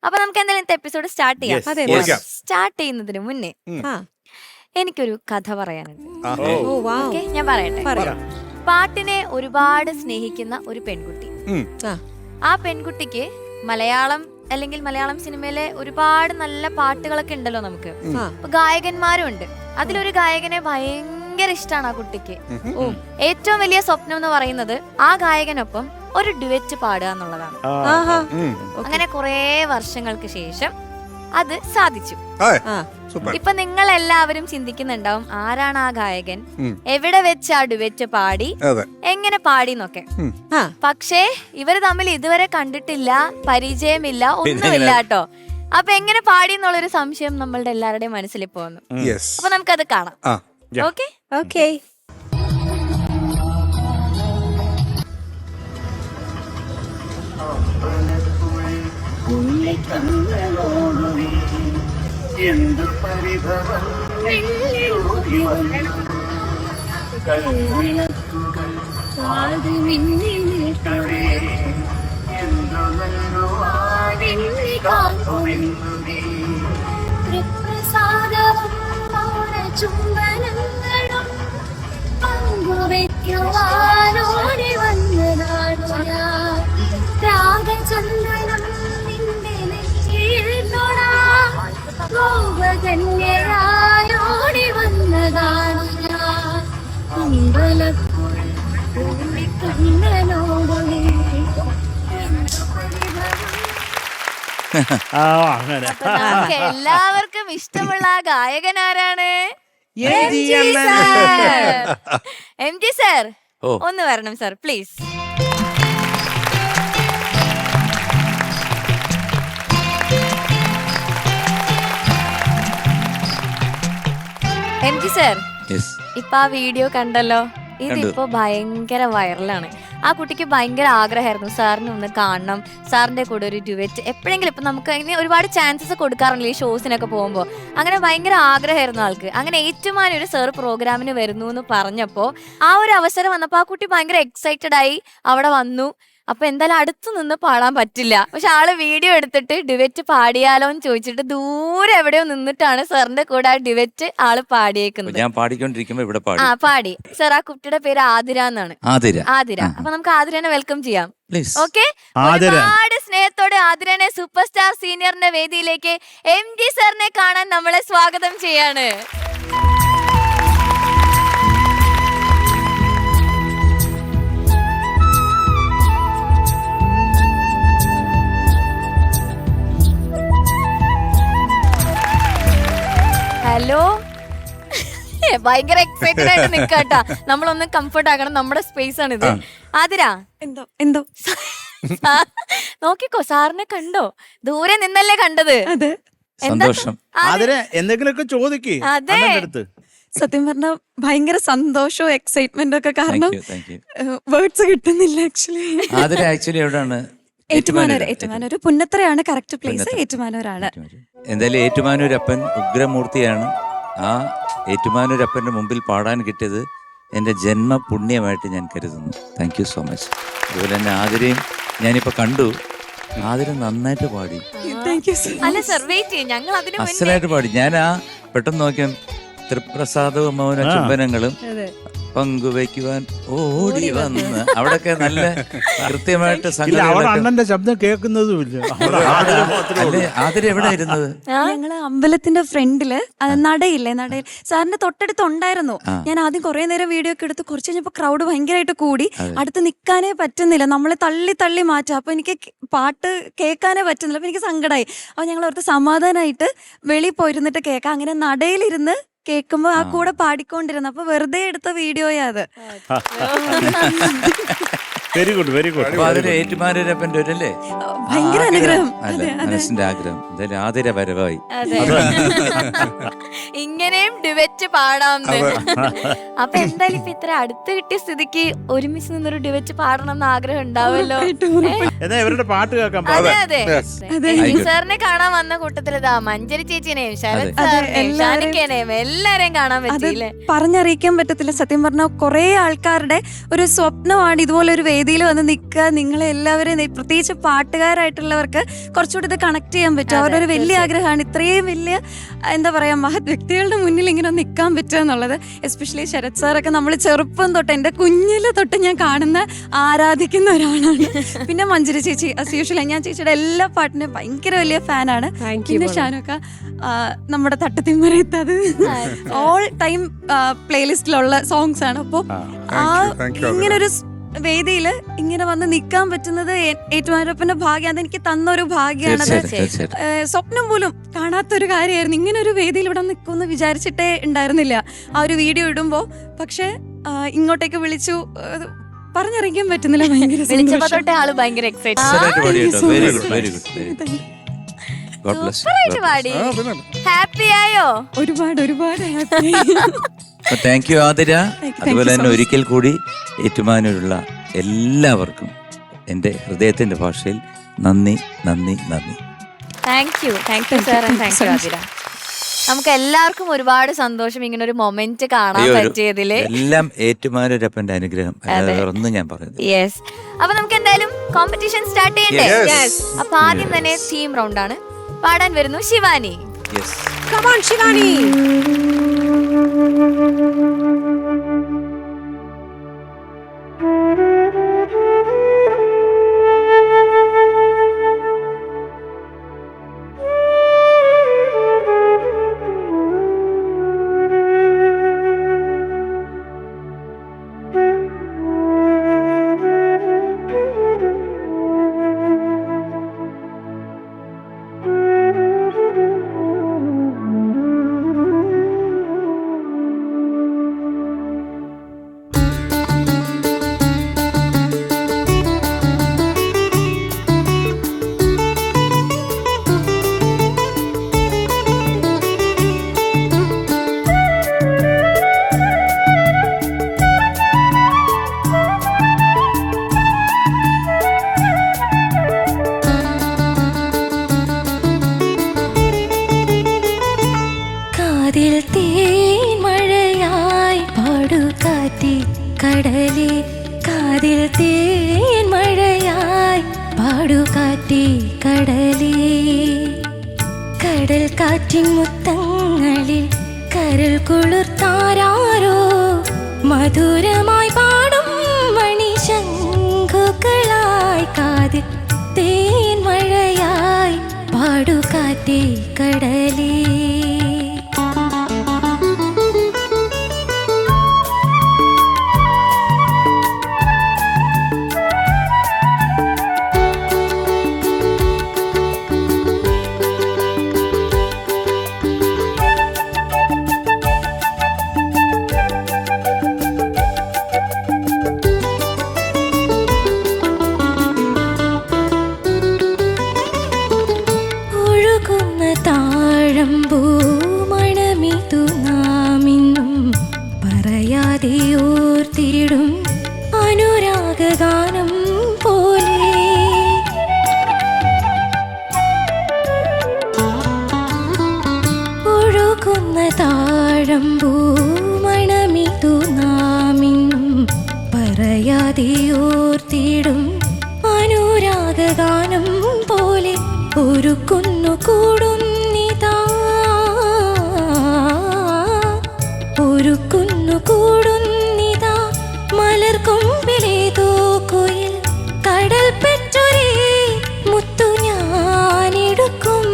അപ്പൊ നമുക്ക് എന്തായാലും ഇന്നത്തെ എപ്പിസോഡ് സ്റ്റാർട്ട് ചെയ്യാം. അതെ, സ്റ്റാർട്ട് ചെയ്യുന്നതിന് മുന്നേ എനിക്കൊരു കഥ പറയാനുണ്ട്. ഓക്കെ, ഞാൻ പറയട്ടെ. പാട്ടിനെ ഒരുപാട് സ്നേഹിക്കുന്ന ഒരു പെൺകുട്ടി. ആ പെൺകുട്ടിക്ക് മലയാളം അല്ലെങ്കിൽ മലയാളം സിനിമയിലെ ഒരുപാട് നല്ല പാട്ടുകളൊക്കെ ഉണ്ടല്ലോ നമുക്ക്. അപ്പൊ ഗായകന്മാരും ഉണ്ട്. അതിലൊരു ഗായകനെ ഭയങ്കര ഇഷ്ടമാണ് ആ കുട്ടിക്ക്. ഏറ്റവും വലിയ സ്വപ്നം എന്ന് പറയുന്നത് ആ ഗായകനൊപ്പം ഒരു ഡുവറ്റ് പാടുക എന്നുള്ളതാണ്. അങ്ങനെ കുറെ വർഷങ്ങൾക്ക് ശേഷം അത് സാധിച്ചു. ഇപ്പൊ നിങ്ങൾ എല്ലാവരും ചിന്തിക്കുന്നുണ്ടാവും ആരാണ് ആ ഗായകൻ, എവിടെ വെച്ച് ആ ഡുവറ്റ് പാടി, എങ്ങനെ പാടി എന്നൊക്കെ. പക്ഷേ ഇവര് തമ്മിൽ ഇതുവരെ കണ്ടിട്ടില്ല, പരിചയമില്ല, ഒന്നുമില്ല കേട്ടോ. അപ്പൊ എങ്ങനെ പാടി എന്നുള്ളൊരു സംശയം നമ്മളുടെ എല്ലാവരുടെയും മനസ്സിൽ ഇപ്പൊ വന്നു. അപ്പൊ നമുക്കത് കാണാം. Okay okay. എന്തു പരിഭവം ചുംബനങ്ങളും പങ്കുവയ്ക്കുവാനോടി വന്നതാണു ഞാൻ. രാഗചന്ദ്രനം നിന്റെ നെറ്റിയിൽ തൊടാൻ ഗോപകന്യയായോടി വന്നതാണു ഞാൻ. അമ്പലപ്പുഴോടി എല്ലാവർക്കും ഇഷ്ടമുള്ള ആ ഗായകൻ ആരാണ്? എം ജി സർ, ഒന്ന് വരണം sir please. M G sir, ഇപ്പൊ ആ വീഡിയോ കണ്ടല്ലോ, ഇതിപ്പോ ഭയങ്കര വൈറലാണ്. ആ കുട്ടിക്ക് ഭയങ്കര ആഗ്രഹമായിരുന്നു സാറിനെ ഒന്ന് കാണണം, സാറിന്റെ കൂടെ ഒരു ഡ്യുവറ്റ് എപ്പോഴെങ്കിലും. ഇപ്പൊ നമുക്ക് ഇങ്ങനെ ഒരുപാട് ചാൻസസ് കൊടുക്കാറുണ്ടല്ലോ ഈ ഷോസിനൊക്കെ പോകുമ്പോൾ. അങ്ങനെ ഭയങ്കര ആഗ്രഹമായിരുന്നു ആൾക്ക്. അങ്ങനെ ഏറ്റുമാനൂർ ഒരു സാർ പ്രോഗ്രാമിന് വരുന്നു എന്ന് പറഞ്ഞപ്പോ ആ ഒരു അവസരം വന്നപ്പോ ആ കുട്ടി ഭയങ്കര എക്സൈറ്റഡ് ആയി അവിടെ വന്നു. അപ്പൊ എന്തായാലും അടുത്ത് നിന്ന് പാടാൻ പറ്റില്ല, പക്ഷെ ആള് വീഡിയോ എടുത്തിട്ട് ഡിവറ്റ് പാടിയാലോ എന്ന് ചോദിച്ചിട്ട് ദൂരെ എവിടെയോ നിന്നിട്ടാണ് സാറിന്റെ കൂടെ ആ ഡിവറ്റ് ആള് പാടിയേക്കുന്നത്. ഞാൻ പാടിക്കൊണ്ടിരിക്കുമ്പോ ഇവിടെ പാടി. സാർ, ആ കുട്ടിയുടെ പേര് ആതിര എന്നാണ്. ആതിര. അപ്പൊ നമുക്ക് ആതിരനെ വെൽക്കം ചെയ്യാം. ഓക്കെ, ഒരുപാട് സ്നേഹത്തോടെ ആതിരനെ സൂപ്പർ സ്റ്റാർ സീനിയറിന്റെ വേദിയിലേക്ക് എം ജി സാറിനെ കാണാൻ നമ്മളെ സ്വാഗതം ചെയ്യാണ്. ഹലോ, ഭയങ്കര എക്സൈറ്റഡ് ആയിട്ട് നിക്കാട്ടാ. നമ്മളൊന്ന് കംഫർട്ട് ആക്കണം, നമ്മുടെ സ്പേസ് ആണ് ഇത്. ആതിര, എന്തോ നോക്കിക്കോ, സാറിനെ കണ്ടോ? ദൂരെ നിന്നല്ലേ കണ്ടത്? സന്തോഷം. എന്തെങ്കിലുമൊക്കെ ചോദിക്കേ. സത്യം പറഞ്ഞ ഭയങ്കര സന്തോഷവും എക്സൈറ്റ്മെന്റ് ഒക്കെ കാരണം വേർഡ്സ് കിട്ടുന്നില്ല. ആക്ച്വലി എവിടെയാണ്? ഏറ്റുമാനൂർ പുന്നത്തറയാണ് കറക്റ്റ് പ്ലേസ്. ഏറ്റുമാനൂരാണ്. എന്തായാലും ഏറ്റുമാനൂരപ്പൻ ഉഗ്രമൂർത്തിയാണ്. ആ ഏറ്റുമാനൂരപ്പന്റെ മുമ്പിൽ പാടാൻ കിട്ടിയത് എന്റെ ജന്മ പുണ്യമായിട്ട് ഞാൻ കരുതുന്നു. Thank you so much. അതുപോലെ തന്നെ ആതിരയും ഞാനിപ്പോ കണ്ടു. ആതിര നന്നായിട്ട് പാടി. അസലായിട്ട് പാടി. ഞാൻ ആ പെട്ടെന്ന് നോക്കിയാൽ തൃപ്രസാദവും മൗന ചുംബനങ്ങളും പങ്കുവയ്ക്കുവാൻ ഓടി വന്ന് അവിടൊക്കെ നല്ല കൃത്യമായിട്ട് അണ്ണന്റെ ശബ്ദം കേൾക്കുന്നതുമില്ല. ആതിര എവിടെ ഇരുന്നത്? ഞങ്ങള് അമ്പലത്തിന്റെ ഫ്രണ്ടില് നടയില്ലേ, നടയിൽ സാറിന്റെ തൊട്ടടുത്ത് ഉണ്ടായിരുന്നു. ഞാൻ ആദ്യം കുറെ നേരം വീഡിയോ ഒക്കെ എടുത്ത് കുറച്ച് കഴിഞ്ഞപ്പോ ക്രൗഡ് ഭയങ്കരമായിട്ട് കൂടി. അടുത്ത് നിൽക്കാനേ പറ്റുന്നില്ല, നമ്മളെ തള്ളി തള്ളി മാറ്റുക. അപ്പൊ എനിക്ക് പാട്ട് കേൾക്കാനേ പറ്റുന്നില്ല. അപ്പൊ എനിക്ക് സങ്കടമായി. അപ്പൊ ഞങ്ങൾ ഓർത്ത് സമാധാനമായിട്ട് വെളിയിൽ പോയിരുന്നിട്ട് കേൾക്കാം. അങ്ങനെ നടയിലിരുന്ന് കേൾക്കുമ്പോ ആ കൂടെ പാടിക്കൊണ്ടിരുന്നു. അപ്പൊ വെറുതെ എടുത്ത വീഡിയോയാ അത്. Very good, very good. അതൊരു ഏറ്റുമാനൂരപ്പന്റെ ഒരു അല്ലേ ഭയങ്കര അനുഗ്രഹം, മനസ്സിന്റെ ആഗ്രഹം. എന്തായാലും ആതിര വരവായി. ഇങ്ങനെയും ഡിവറ്റ് പാടാന്ന്. അപ്പൊ എന്തായാലും ഇപ്പൊ ഇത്ര അടുത്ത് കിട്ടിയ സ്ഥിതിക്ക് ഒരുമിച്ച് നിന്നൊരു ഡിവറ്റ് പാടണം എന്ന് ആഗ്രഹം ഉണ്ടാവുമല്ലോ. എന്നാ ഇവരുടെ പാട്ട് കേൾക്കാൻ അതെ അതെ സാറിനെ കാണാൻ വന്ന കൂട്ടത്തിൽ ഇതാ മഞ്ജരി ചേച്ചിനെയും ശരത് സാറിനെയും ഷാനിക്കനെയും എല്ലാരെയും കാണാൻ പറ്റിയില്ലേ. പറഞ്ഞറിയിക്കാൻ പറ്റത്തില്ല. സത്യം പറഞ്ഞാൽ കുറെ ആൾക്കാരുടെ ഒരു സ്വപ്നമാണ് ഇതുപോലെ ഒരു വേദിയിൽ വന്ന് നിൽക്കുക. നിങ്ങളെ എല്ലാവരെയും പ്രത്യേകിച്ച് പാട്ടുകാരായിട്ടുള്ളവർക്ക് കുറച്ചുകൂടി ഇത് കണക്ട് ചെയ്യാൻ പറ്റും. അവരുടെ ഒരു വലിയ ആഗ്രഹമാണ് ഇത്രയും വലിയ എന്താ പറയാ മഹത് വ്യക്തികളുടെ മുന്നിൽ ഇങ്ങനെ നിൽക്കാൻ പറ്റുക എന്നുള്ളത്. എസ്പെഷ്യലി ശരത് സാറൊക്കെ നമ്മൾ ചെറുപ്പം തൊട്ട് എൻ്റെ കുഞ്ഞില് തൊട്ട് ഞാൻ കാണുന്ന ആരാധിക്കുന്ന ഒരാളാണ്. പിന്നെ മഞ്ജരി ചേച്ചി as usual ഞാൻ ചേച്ചിയുടെ എല്ലാ പാട്ടിനും ഭയങ്കര വലിയ ഫാനാണ്. പിന്നെ ഷാനൊക്കെ നമ്മുടെ തട്ടത്തിമറയത്തത് ഓൾ ടൈം പ്ലേലിസ്റ്റിലുള്ള സോങ്സ് ആണ്. അപ്പോൾ ഇങ്ങനൊരു വേദിയില് ഇങ്ങനെ വന്ന് നിൽക്കാൻ പറ്റുന്നത് ഏറ്റുമാനൂരപ്പന്റെ ഭാഗ്യം. അതെനിക്ക് തന്നൊരു ഭാഗ്യാണത്. സ്വപ്നം പോലും കാണാത്തൊരു കാര്യമായിരുന്നു. ഇങ്ങനെ ഒരു വേദിയിൽ ഇവിടെ നിൽക്കുമെന്ന് വിചാരിച്ചിട്ടേ ഉണ്ടായിരുന്നില്ല ആ ഒരു വീഡിയോ ഇടുമ്പോ. പക്ഷെ ഇങ്ങോട്ടേക്ക് വിളിച്ചു പറഞ്ഞറിയിക്കാൻ പറ്റുന്നില്ല. വിളിച്ചപ്പോ തൊട്ടേ ആള് ഭയങ്കര ഹാപ്പി ആയോ? ഒരുപാട് ഹാപ്പി. Thank you Athira. അതുപോലെ തന്നെ ഒരിക്കൽ കൂടി ഏറ്റുമാനൂരുള്ള എല്ലാവർക്കും എൻ്റെ ഹൃദയത്തിന്റെ ഭാഷയിൽ നന്ദി നന്ദി നന്ദി. Thank you sir. Thank U Athira. നമുക്ക് എല്ലാവർക്കും ഒരുപാട് സന്തോഷം ഇങ്ങനെ ഒരു മൊമെന്റ് കാണാൻ പറ്റിയതില്. എല്ലാം ഏറ്റുമാനൂരപ്പന്റെ അനുഗ്രഹം, ഒന്നും ഞാൻ പറയുന്നത്. യെസ്. അപ്പൊ നമുക്ക് എന്തായാലും കോമ്പറ്റീഷൻ സ്റ്റാർട്ട് ചെയ്യണ്ടേ? അപ്പൊ ആദ്യം തന്നെ ടീം റൗണ്ട് ആണ്. പാടാൻ വരുന്നു ശിവാനി. Come on, Shivani. കടലേ കാതിൽ തേൻ മഴയായി പാടുകാറ്റേ കടലേ കടൽ കാറ്റിൻ മുത്തങ്ങളിൽ കരൾ കുളിർത്താരോ മധുരമായി പാടും മണിശങ്കുകളായി കാതിൽ തേൻ മഴയായി പാടുകാറ്റേ കടലേ മണമിതു നാമിന്നും പറയാതെ ഓർത്തിടും അനുരാഗഗാനം പോലെ ഒഴുകുന്ന താഴമ്പൂ മണമിതു നാമിന്നും പറയാതെ ഓർത്തിടും അനുരാഗഗാനം പോലെ ഒരു കുന്നു കൂടും ഒരു കുന്നു കൂടുന്നിതാ മലർ കൊമ്പിലേതോ കുയിൽ കടൽ പെറ്റൊരേ മുത്തു ഞാനെടുക്കും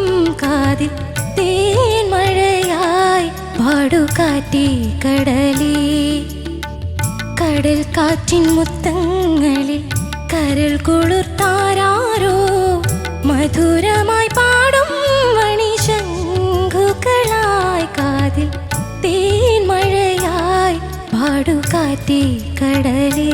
കാതിൽ തേൻ മഴയായി പാടുകാറ്റേ കടലേ കടൽ കാറ്റിൻ മുത്തങ്ങളിൽ കരൾ കുളിർത്താരോ മധുരമായി പാടും മണിശങ്കുകളായി കാതിൽ തേൻ മഴയായി പാടുകാറ്റേ കടലേ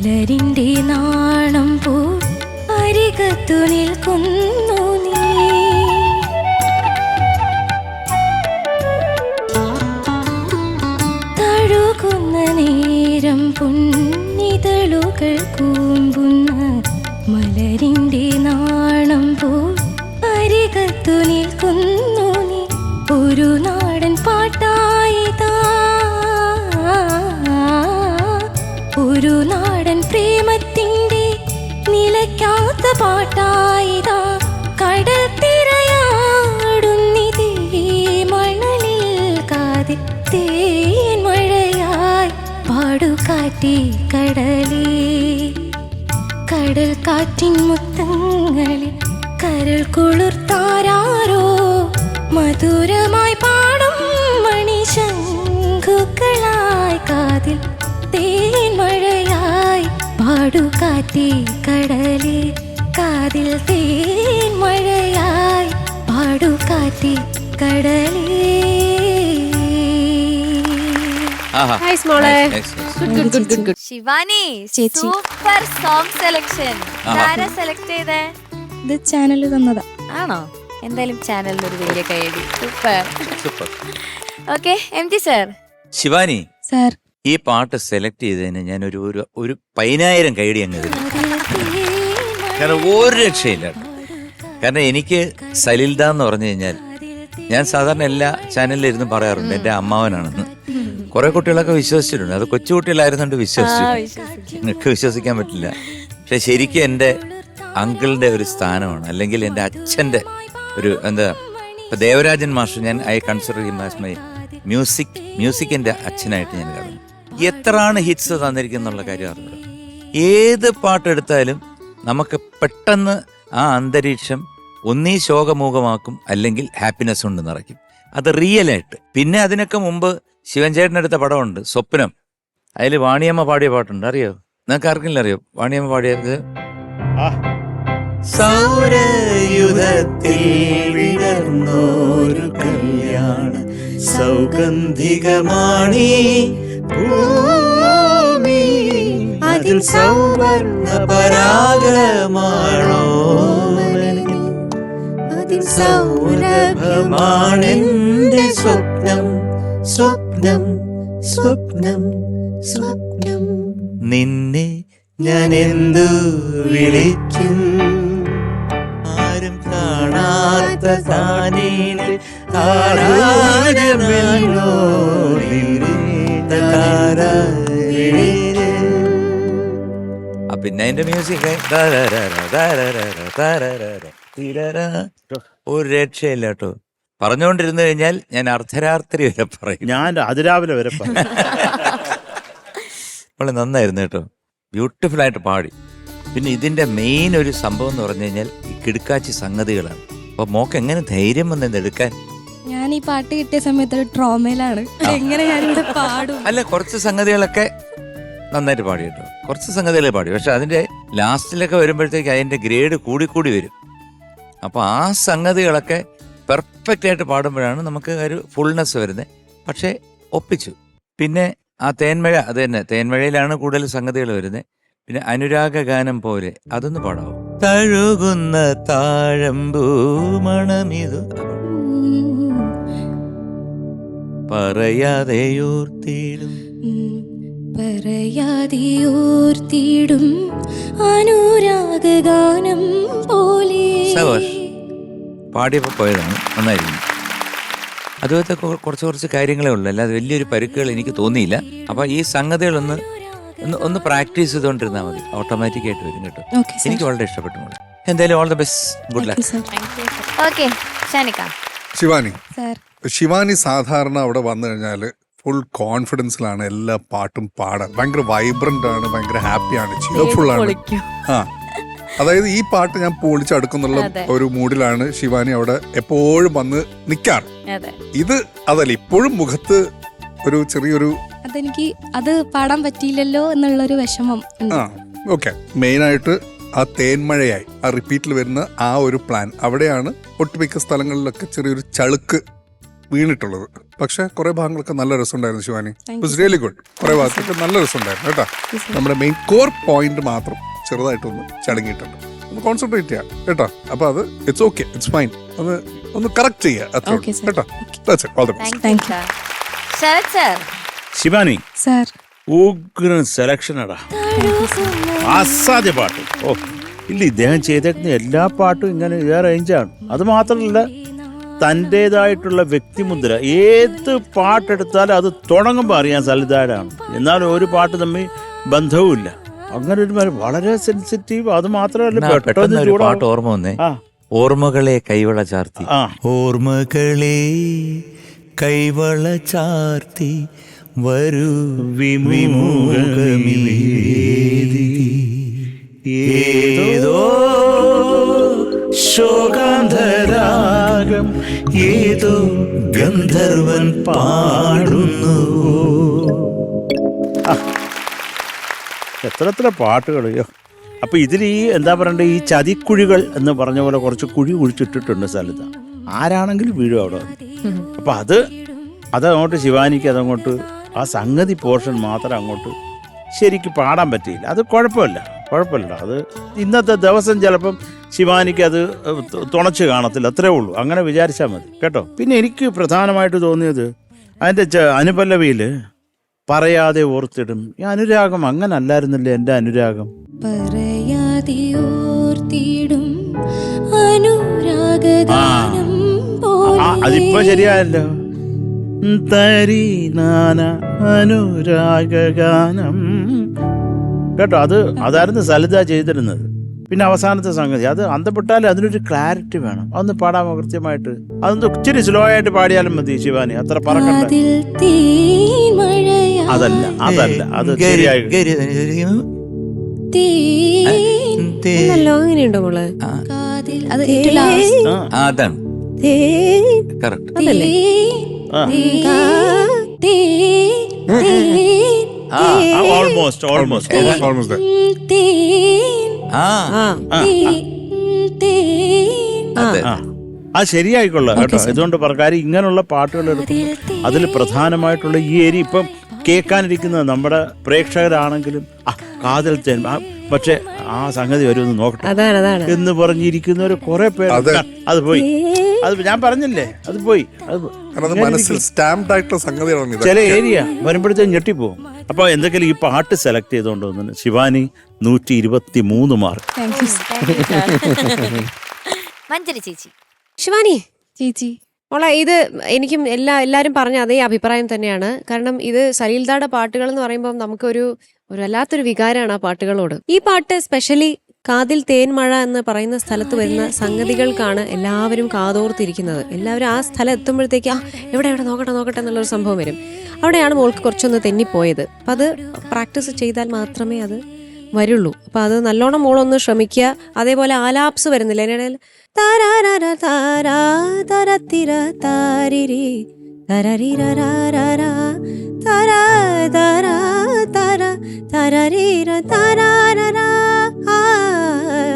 മലരിൻ്റെ നാണം പോ അരികത്തു നിൽക്കുന്നു നീ. തഴുകുന്ന നേരം പുന്നിതളുകൾ കൂമ്പുന്ന മലരിൻ്റെ നാണം പോ അരികത്തു നിൽക്കുന്നു നീ. ഒരു നാടൻ പാട്ടായിതാ, ഒരു നാടൻ പ്രേമത്തിൻ്റെ നിലയ്ക്കാത്ത പാട്ടായിതാ. കടൽ തിരയാടുന്നിതേ മണലിൽ കാതിൽ തേൻ മഴയായി പാടുകാറ്റേ കടലേ. കടൽ കാറ്റിൻ മുത്തങ്ങളിൽ കരൾ കുളിർത്താരോ മധുരമായി പാടും മണിശങ്കുകളായി കാതിൽ തേൻ മഴയായി പാടുകാറ്റേ കടലേ. കാതിൽ തേൻ മഴയായി പാടുകാറ്റേ കടലേ. ആഹാ. നൈസ് മോളെ. Nice, nice. ഗുഡ്. ശിവാനി ചേച്ചി. Super song selection. ആരാ സെലക്ട് ചെയ്തേ? ഇത് ചാനൽ തന്നതാ. ആണോ? എന്തായാലും ചാനലിന് ഒരു വലിയ കൈയടി. Super. Super. Okay, MG sir. Shivani, sir ഈ പാട്ട് സെലക്ട് ചെയ്തതിന് ഞാൻ ഒരു 10,000 കൈഡി അങ്ങ് തരും. കാരണം ഒരു രക്ഷയില്ല. കാരണം എനിക്ക് സലിൽദ എന്ന് പറഞ്ഞു കഴിഞ്ഞാൽ, ഞാൻ സാധാരണ എല്ലാ ചാനലിലും ഇരുന്ന് പറയാറുണ്ട് എൻ്റെ അമ്മാവനാണെന്ന്. കുറെ കുട്ടികളൊക്കെ വിശ്വസിച്ചിട്ടുണ്ട്. അത് കൊച്ചുകുട്ടികളായിരുന്നുകൊണ്ട് വിശ്വസിച്ചു. നിങ്ങൾക്ക് വിശ്വസിക്കാൻ പറ്റില്ല. പക്ഷെ ശരിക്കും എൻ്റെ അങ്കിളിൻ്റെ ഒരു സ്ഥാനമാണ്, അല്ലെങ്കിൽ എൻ്റെ അച്ഛൻ്റെ ഒരു എന്താ. ഇപ്പൊ ദേവരാജൻ മാസ്റ്റർ ഞാൻ കൺസിഡർ ഹിം ആസ് മൈ മ്യൂസിക്കിന്റെ അച്ഛനായിട്ട് ഞാൻ കാണുന്നു. എത്രയാണ് ഹിറ്റ്സ് തന്നിരിക്കുന്നുള്ള കാര്യം അറിഞ്ഞത്. ഏത് പാട്ടെടുത്താലും നമുക്ക് പെട്ടെന്ന് ആ അന്തരീക്ഷം ഒന്നീ ശോകമൂകമാക്കും, അല്ലെങ്കിൽ ഹാപ്പിനെസ് കൊണ്ട് നിറയ്ക്കും. അത് റിയലായിട്ട്. പിന്നെ അതിനൊക്കെ മുമ്പ് ശിവൻ ചേട്ടനെടുത്ത പടമുണ്ട് സ്വപ്നം. അതിൽ വാണിയമ്മ പാടിയ പാട്ടുണ്ട്, അറിയോ? നിങ്ങൾക്ക് ആർക്കെങ്കിലും അറിയോ വാണിയമ്മ പാടിയത്? സൗരയുധത്തിൽ വിടർന്നോരു കല്യാണ സൗഗന്ധികമാണീ ഭൂമി, അതിൽ സൗവർണ്ണ പരാഗമാണോ മനസ്സിൽ, അതിൽ സൗരഭമാണെന്റെ സ്വപ്നം സ്വപ്നം സ്വപ്നം സ്വപ്നം. നിന്നെ ഞാൻ എന്തു വിളിക്കും, ആരും കാണാത്ത താനീനിൽ ആരാധനമല്ലോ പിന്നെ അതിന്റെ മ്യൂസിക് ഒരു രക്ഷയില്ല കേട്ടോ. പറഞ്ഞുകൊണ്ടിരുന്നു കഴിഞ്ഞാൽ ഞാൻ അർദ്ധരാത്രി വരെ പറയും. ഞാൻ അതിരാവിലെ വരെ പറയും. വളരെ നന്നായിരുന്നു കേട്ടോ. ബ്യൂട്ടിഫുൾ ആയിട്ട് പാടി. പിന്നെ ഇതിന്റെ മെയിൻ ഒരു സംഭവം എന്ന് പറഞ്ഞു കഴിഞ്ഞാൽ ഈ കിടുക്കാച്ചി സംഗതികളാണ്. അപ്പൊ മോക്ക് എങ്ങനെ ധൈര്യം വന്നത് എടുക്കാൻ? ഞാൻ ഈ പാട്ട് കിട്ടിയ സമയത്ത് ഒരു ട്രോമയിലാണ്. എങ്ങനെ ഞാനിവിടെ പാടും? അല്ല, കുറച്ച് സംഗതികളൊക്കെ നന്നായിട്ട് പാടി കേട്ടോ. കുറച്ച് സംഗതികളെ പാടി. പക്ഷെ അതിന്റെ ലാസ്റ്റിലൊക്കെ വരുമ്പോഴത്തേക്ക് അതിന്റെ ഗ്രേഡ് കൂടി വരും. അപ്പൊ ആ സംഗതികളൊക്കെ പെർഫെക്റ്റ് ആയിട്ട് പാടുമ്പോഴാണ് നമുക്ക് ഒരു ഫുൾനെസ് വരുന്നത്. പക്ഷെ ഒപ്പിച്ചു. പിന്നെ ആ തേന്മഴ, അത് തന്നെ തേന്മഴയിലാണ് കൂടുതൽ സംഗതികൾ വരുന്നത്. പിന്നെ അനുരാഗ ഗാനം പോലെ അതൊന്ന് പാടാവോ? തഴുകുന്ന താഴമ്പൂ മണമിതു പറയാതെയോർത്തിടും പറയാതെയോർത്തിടും അനുരാഗഗാനം പോലെ. സവാഷ്. പാടിയപ്പോ പോയതാണ്, നന്നായിരുന്നു. അതുപോലത്തെ കുറച്ച് കാര്യങ്ങളേ ഉള്ളൂ, അല്ലാതെ വലിയൊരു പരുക്കുകൾ എനിക്ക് തോന്നിയില്ല. അപ്പൊ ഈ സംഗതികളൊന്ന് ഒന്ന് പ്രാക്ടീസ് ചെയ്തുകൊണ്ടിരുന്നാൽ മതി, ഓട്ടോമാറ്റിക് ആയിട്ട് വരും കേട്ടോ. എനിക്ക് വളരെ ഇഷ്ടപ്പെട്ടു. എന്തായാലും all the best, good luck. Okay, Shanika. Shivani സാധാരണ അവിടെ വന്നു കഴിഞ്ഞാൽ ഫുൾ കോൺഫിഡൻസിലാണ് എല്ലാ പാട്ടും പാടാൻ. ഭയങ്കര വൈബ്രന്റ് ആണ്, ഭയങ്കര ഹാപ്പിയാണ്, ചിയർഫുൾ ആണ്. ആ, അതായത് ഈ പാട്ട് ഞാൻ പൊളിച്ചടുക്കുന്നുള്ള ഒരു മൂഡിലാണ് ശിവാനി അവിടെ എപ്പോഴും വന്ന് നിൽക്കാറ്. ഇത് അതല്ല, ഇപ്പോഴും മുഖത്ത് ഒരു ചെറിയൊരു അതെനിക്ക് അത് പാടാൻ പറ്റിയില്ലല്ലോ എന്നുള്ളൊരു വിഷമം. ആ ഓക്കെ. മെയിനായിട്ട് ആ തേന്മഴയായി ആ റിപ്പീറ്റിൽ വരുന്ന ആ ഒരു പ്ലാൻ, അവിടെയാണ് ഒട്ടുമിക്ക സ്ഥലങ്ങളിലൊക്കെ ചെറിയൊരു ചളുക്ക് വീണിട്ടുള്ളത്. പക്ഷെ കുറെ ഭാഗങ്ങളൊക്കെ നല്ല രസമുണ്ടായിരുന്നു ശിവാനി. It's really good. കുറെ ഭാഗത്തൊക്കെ നല്ല രസമുണ്ടായിരുന്നു കേട്ടോ. നമ്മുടെ മെയിൻ കോർ പോയിന്റ് മാത്രം ചെറുതായിട്ടൊന്ന് ചടങ്ങിയിട്ടുണ്ട്. ഒന്ന് കോൺസെൻട്രേറ്റ് ചെയ്യാം കേട്ടോ. അപ്പൊ അത് ഇറ്റ്സ് ഓക്കെ, ഇറ്റ്സ് ഫൈൻ. അത് ഒന്ന് കറക്റ്റ് ചെയ്യുക അത്ര കേട്ടോ. That's it. All the best. Thank you Sarath sir. Shivani sir ഉഗ്രൻ സെലക്ഷൻ അടാ, അസാധ്യ പാട്ട്. ഓ ഇല്ല, ഇദ്ദേഹം ചെയ്തേക്കുന്ന എല്ലാ പാട്ടും ഇങ്ങനെ റേഞ്ചാണ്. അത് മാത്രമല്ല തൻ്റെതായിട്ടുള്ള വ്യക്തിമുദ്ര. ഏത് പാട്ടെടുത്താലും അത് തുടങ്ങുമ്പോൾ അറിയാൻ സലിതാടാണ്. എന്നാലും ഒരു പാട്ട് തമ്മിൽ ബന്ധവുമില്ല. അങ്ങനെ ഒരു വളരെ സെൻസിറ്റീവ്. അത് മാത്രമല്ല പെട്ടെന്ന് ഒരു പാട്ട് ഓർമ്മ വന്നേ. ഓർമ്മകളെ കൈവള ചാർത്തി. ഓർമ്മകളെ കൈവള ചാർത്തി വരൂ വിമുഖമീ ഏതോ ശോകാന്തരാഗം ഏതോ ഗന്ധർവൻ പാടുന്നു. എത്ര പാട്ടുകൾ. അപ്പൊ ഇതിൽ ഈ എന്താ പറയണ്ടേ, ഈ ചതിക്കുഴികൾ എന്ന് പറഞ്ഞ പോലെ കുറച്ച് കുഴി കുഴിച്ചിട്ടിട്ടുണ്ട് സ്ഥലത്ത്. ആരാണെങ്കിലും വീഴും അവിടെ. അപ്പൊ അതങ്ങോട്ട് ശിവാനിക്ക് അതങ്ങോട്ട് ആ സംഗതി പോർഷൻ മാത്രം അങ്ങോട്ട് ശരിക്ക് പാടാൻ പറ്റിയില്ല. അത് കുഴപ്പമില്ല. അത് ഇന്നത്തെ ദിവസം ചിലപ്പം ശിവാനിക്ക് അത് തുണച്ച് കാണത്തില്ല, അത്രേ ഉള്ളൂ. അങ്ങനെ വിചാരിച്ചാൽ മതി കേട്ടോ. പിന്നെ എനിക്ക് പ്രധാനമായിട്ട് തോന്നിയത് അതിൻ്റെ അനുപല്ലവിയില് പറയാതെ ഓർത്തിടും ഈ അനുരാഗം. അങ്ങനെ അല്ലായിരുന്നല്ലേ എൻ്റെ അനുരാഗം. പറയാതെ ഓർത്തിടും അനുരാഗഗാനം പോലെ. അതിപ്പോ ശരിയായല്ലോ. തരി നാന അനുരാഗഗാനം കേട്ടോ. അതായിരുന്നു സലിത ചെയ്തിരുന്നത്. പിന്നെ അവസാനത്തെ സംഗതി അത് അന്തപ്പെട്ടാലും അതിനൊരു ക്ലാരിറ്റി വേണം. അതൊന്ന് പാടാമോ കൃത്യമായിട്ട്? അതൊന്ന് ഇച്ചിരി സ്ലോ ആയിട്ട് പാടിയാലും മതി ശിവാനി, അത്ര പറക്കണ്ട. അതല്ല അത് ശരിയായി. അങ്ങനെയുണ്ടോ മോള്? അതാണ് കറക്റ്റ്. ഓൾമോസ്റ്റ് അത് ശരിയായിക്കൊള്ളാം കേട്ടോ. ഇതുകൊണ്ട് പ്രകാരം ഇങ്ങനെയുള്ള പാട്ടുകൾ എടുക്കും. അതിൽ പ്രധാനമായിട്ടുള്ള ഈ ഏരിയ ഇപ്പം കേൾക്കാനിരിക്കുന്നത് നമ്മുടെ പ്രേക്ഷകരാണെങ്കിലും കാതൽ തേൻ, പക്ഷെ ആ സംഗതി വരുമെന്ന് നോക്കട്ടെ എന്ന് പറഞ്ഞിരിക്കുന്നവർ കുറെ പേര്. അത് പോയി, അത് ഞാൻ പറഞ്ഞില്ലേ, അത് പോയി. മനസ്സിൽ സ്റ്റാമ്പ്ഡ് ആയിട്ടുള്ള സംഗതിയാണ്. ചില ഏരിയ വരുമ്പോഴത്തേക്കും ഞെട്ടിപ്പോവും. അപ്പൊ എന്തെങ്കിലും ഈ പാട്ട് സെലക്ട് ചെയ്തുകൊണ്ട് വന്നു ശിവാനി 123 മാർക്ക്. മഞ്ജരി ചേച്ചി. ശിവാനി ചേച്ചി മോളെ, ഇത് എനിക്കും എല്ലാവരും പറഞ്ഞ അതേ അഭിപ്രായം തന്നെയാണ്. കാരണം ഇത് സലീൽദായുടെ പാട്ടുകൾ എന്ന് പറയുമ്പോൾ നമുക്കൊരു വല്ലാത്തൊരു വികാരമാണ് ആ പാട്ടുകളോട്. ഈ പാട്ട് സ്പെഷ്യലി കാതിൽ തേൻമഴ എന്ന് പറയുന്ന സ്ഥലത്ത് വരുന്ന സംഗതികൾക്കാണ് എല്ലാവരും കാതോർത്തിരിക്കുന്നത്. എല്ലാവരും ആ സ്ഥലം എത്തുമ്പോഴത്തേക്ക് എവിടെ നോക്കട്ടെ എന്നുള്ളൊരു സംഭവം വരും. അവിടെയാണ് മോൾക്ക് കുറച്ചൊന്ന് തെന്നിപ്പോയത്. അപ്പം അത് പ്രാക്ടീസ് ചെയ്താൽ മാത്രമേ അത് വരുള്ളൂ. അപ്പം അത് നല്ലോണം മോളൊന്ന് ശ്രമിക്കുക. അതേപോലെ ആലാപ്സ് വരുന്നില്ല അതിനിടയിൽ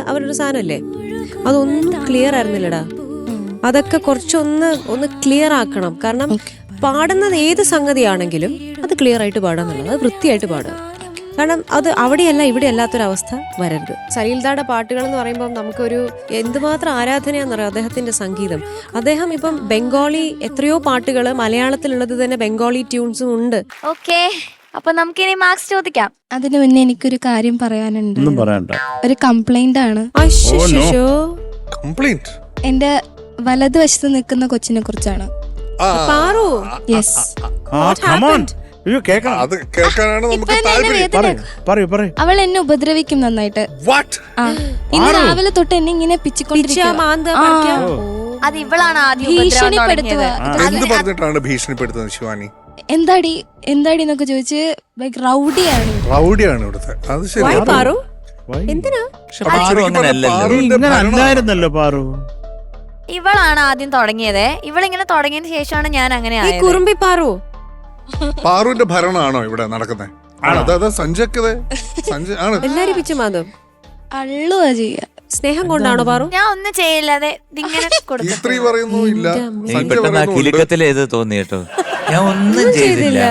അവരൊരു സാധനമല്ലേ, അതൊന്നും ക്ലിയർ ആയിരുന്നില്ലടാ. അതൊക്കെ കുറച്ചൊന്ന് ക്ലിയർ ആക്കണം. കാരണം പാടുന്നത് ഏത് സംഗതിയാണെങ്കിലും അത് ക്ലിയർ ആയിട്ട് പാടാന്നുള്ളത്, അത് വൃത്തിയായിട്ട് പാടുക. കാരണം അത് അവിടെയല്ല ഇവിടെ അല്ലാത്തൊരവസ്ഥ വരരുത്. സലീൽദായുടെ പാട്ടുകൾ എന്ന് പറയുമ്പോൾ നമുക്കൊരു എന്തുമാത്രം ആരാധനയാണെന്നറിയാം അദ്ദേഹത്തിന്റെ സംഗീതം. അദ്ദേഹം ഇപ്പം ബംഗാളി എത്രയോ പാട്ടുകൾ മലയാളത്തിലുള്ളത് തന്നെ ബംഗാളി ട്യൂൺസും ഉണ്ട്. ഓക്കെ, അപ്പൊ നമുക്കിനി മാർക്സ് ചോദിക്കാം. അതിനു മുന്നേ എനിക്കൊരു കാര്യം പറയാനുണ്ട്. ഒന്നും പറയണ്ട. ഒരു കംപ്ലൈന്റ് ആണ്. കംപ്ലൈന്റ് എന്റെ വലതുവശത്ത് നിൽക്കുന്ന കൊച്ചിനെ കുറിച്ചാണ്. പാറു, യെസ്, അത് കേൾക്കാനാണ് നമുക്ക് താല്പര്യം. അവൾ എന്നെ ഉപദ്രവിക്കും നന്നായിട്ട്. ഇന്ന് രാവിലെ തൊട്ട് എന്നെ ഇങ്ങനെ പിച്ചിക്കൊണ്ടിരിക്കുക. അത് ഇവളാണ് ആദ്യം ഭീഷണിപ്പെടുത്തുക. എന്ത് പറഞ്ഞിട്ടാണ് ഭീഷണിപ്പെടുത്തുന്നത് ശിവാനി? എന്താടി എന്നൊക്കെ ചോദിച്ച് റൗഡിയാണ് ഇവിടുത്തെ. അത് ശരി. പാറു എന്തിനാ? അല്ലായിരുന്നല്ലോ പാറു. ഇവളാണ് ആദ്യം തുടങ്ങിയത്. ഇവളിങ്ങനെ തുടങ്ങിയതിന് ശേഷമാണ് ഞാൻ അങ്ങനെ ആയത്. കുറുമ്പി പാറു, പാറുവിന്റെ ഭരണമാണോ ഇവിടെ നടക്കുന്നത്? അതായത് സഞ്ജയ് ആണ് എല്ലാരും പിച്ചു മാധവ് അള്ളുവാ ചെയ്യാ. സ്നേഹം കൊണ്ടാണോ പാറു? ഞാൻ ഒന്നും ചെയ്യില്ലാതെ ഇതിങ്ങനെ കൊടുക്കും. ഈ 3 പറയുന്നു ഇല്ല, എനിക്ക് സഞ്ജയ് പെട്ടെന്ന് ആ പറയുന്നു ഉണ്ട്. കിലുക്കത്തിലേത് തോന്നി കേട്ടോ. ഞാൻ ഒന്നും ചെയ്തില്ല.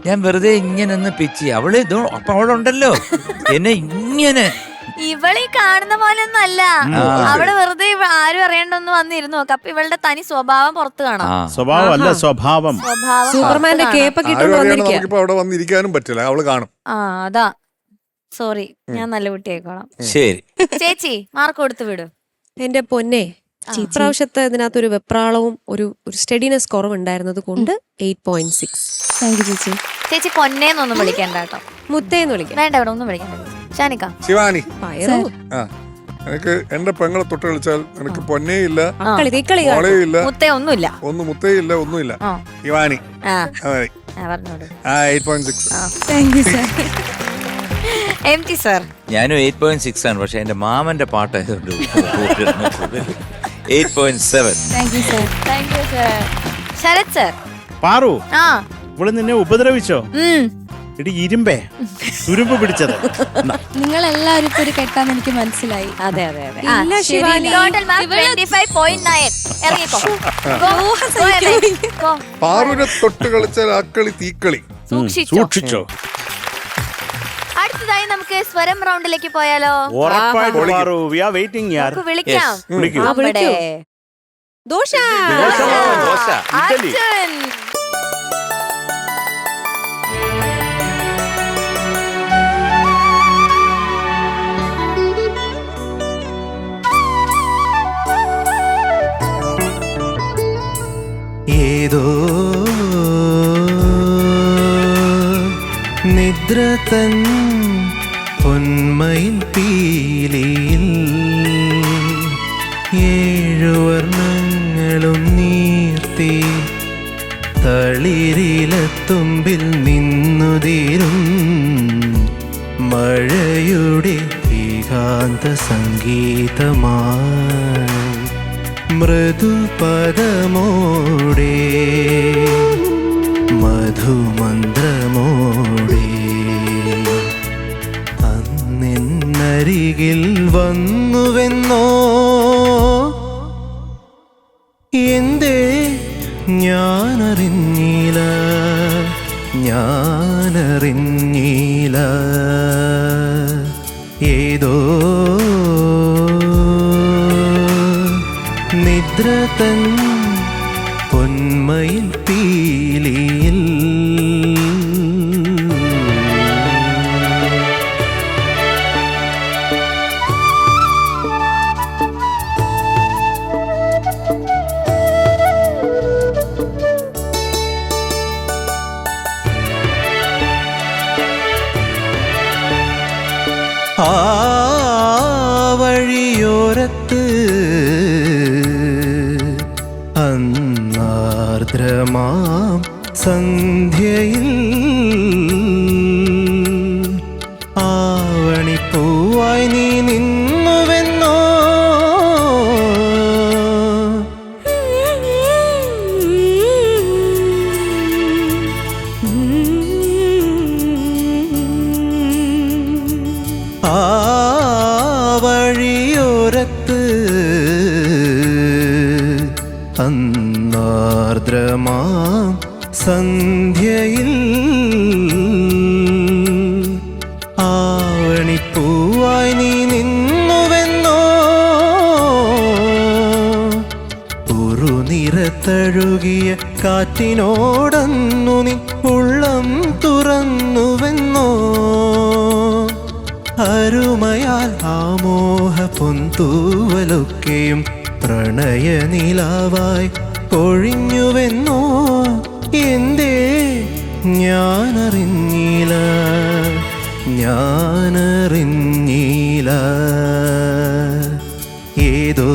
ഞാൻ വെറുതെ ഇങ്ങനെ ഒന്ന് പിച്ചി. അവള് ഇതോ അപ്പൊ അവളുണ്ടല്ലോ എന്നെ ഇങ്ങനെ. ഇവളീ കാണുന്ന പോലെ ഒന്നും അല്ല. അവള് വെറുതെ ആരും അറിയണ്ടൊന്ന് വന്നിരുന്നു നോക്ക്. അപ്പൊ ഇവളുടെ തനി സ്വഭാവം പുറത്ത് കാണാം. സ്വഭാവം അല്ല സ്വഭാവം. സ്വഭാവം സൂപ്പർമാന്റെ കേപ്പൊക്കെ ആരും ഇട്ടുകൊണ്ട് അറിയാണ്ട് വന്നിരിക്കുക. നമുക്കിപ്പോ അവിടെ വന്നിരിക്കാനും പറ്റില്ല, അവള് കാണും. അതാ. സോറി, ഞാൻ നല്ല കുട്ടിയായിക്കോളാം. ശരി ചേച്ചി മാർക്ക് കൊടുത്തു വിടും. എന്റെ പൊന്നെ, ഇപ്രാവശ്യത്തെ ഇതിനകത്തൊരു വെപ്രാളവും ഒരു സ്റ്റഡിനെസ് കുറവുണ്ടായിരുന്നത് കൊണ്ട് 8.6. താങ്ക് യു ചേച്ചി. ചേച്ചി പൊന്നേന്നൊന്നും വിളിക്കണ്ട കേട്ടോ. മുത്തേന്ന് വിളിക്കാം. വേണ്ട, ഇവിടെ ഒന്നും വിളിക്കണ്ട. ഷാനിക്ക ശിവാനി, പയറോ എനിക്ക് എന്റെ പെങ്ങളെ തൊട്ട് കളിച്ചാൽ എനിക്ക് പൊന്നേ ഇല്ല, അക്കളി തീക്കളി മോളേ ഇല്ല, മുത്തേ ഒന്നുമില്ല. മുത്തേ ഇല്ല, ഒന്നുമില്ല. ആ. ശിവാനി പറഞ്ഞോളൂ. 8.6. Thank you sir. MT sir. ഞാനും 8.6 ആണ്. പക്ഷെ എന്റെ മാമന്റെ പാട്ടായതുകൊണ്ട് 8.7. Thank you sir. Thank you sir. Sarath sir. Paru, ആ ഇവിടെ നിന്നെ ഉപദ്രവിച്ചോ? ഇടി ഇരുമ്പേ, തുരുമ്പ് പിടിച്ചത്. നിങ്ങൾ എല്ലാവരും ഇപ്പൊ ഒരു കെട്ടാന്ന് എനിക്ക് മനസ്സിലായി. അതെ അതെ അതെ. ഇല്ല ശിവാനി. Total mark 25.9. ഇറങ്ങിക്കോ. Go. പാറുവിനെ തൊട്ട് കളിച്ചാൽ അക്കളി തീക്കളി. സൂക്ഷിച്ചോ. അടുത്തതായി നമുക്ക് സ്വരം റൗണ്ടിലേക്ക് പോയാലോ? ഉറപ്പായിട്ടും പാറു, we are waiting യാർ. നമുക്ക് വിളിക്കാം. വിളിക്കൂ. അവിടെ. ദോശ. ദോശ. ഇഡ്ഡലി. അർജുൻ. ഏതോ നിദ്ര തൻ പൊന്മയിൽ പീലിയിൽ 7 വർണ്ണങ്ങളും നീർത്തി തളിരിലത്തുമ്പിൽ നിന്നുതിരും മഴയുടെ ഏകാന്ത സംഗീതമായി മൃദുപദമോടെ മധുമന്ത്രമോടെ അന്നിന്നരികിൽ വന്നുവെന്നോ എന്തേ ഞാനറിഞ്ഞില്ല ഏതോ നിദ്ര തൻ പൊന്മയിൽ പീലിയിൽ ആ വഴിയോരത്ത് അന്നാർദ്രമാം സന്ധ്യയിൽ ആവണിപ്പൂവായി നീ നിന്നുവെന്നോ ആ വഴിയോരത്ത് അന്നാർദ്രമാം സന്ധ്യയിൽ ആവണിപ്പൂവായി നീ നിന്നുവെന്നോ ഉറുനിറത്തഴുകിയ കാറ്റിനോടന്നു നീ ഉള്ളം തുറന്നുവെന്നോ അരുമയാൽ ആമോഹ പൊന്തൂവലൊക്കെയും പ്രണയനിലാവായി പൊഴിഞ്ഞുവെന്നോ എന്തേ ഞാനറിഞ്ഞില്ല ഏതോ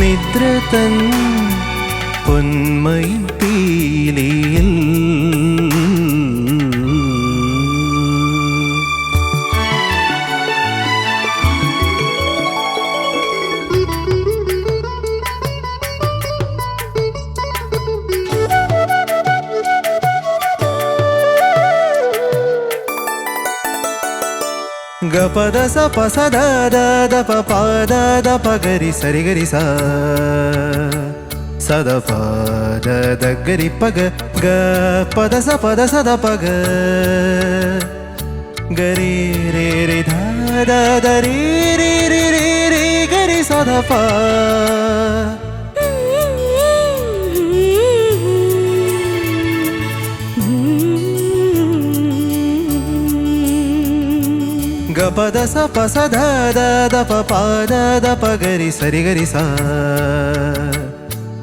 നിദ്ര തൻ പൊന്മയിൽ പീലിയിൽ ഗപദ സ പ സ ദ ദ ദ പ പ ദ ദ പ ഗരി സരി ഗരി സ സദ പ ദ ദ ഗരി പ ഗ ഗ പദ സ ദ പ ഗ ഗരി രി രി ധ ദ ദ രി രി രി രി രി ഗരി സദ പ ഗപദ സ പ സ ദ ദ ദ പ പ ദ ദ പ ഗരി സരി ഗരി സ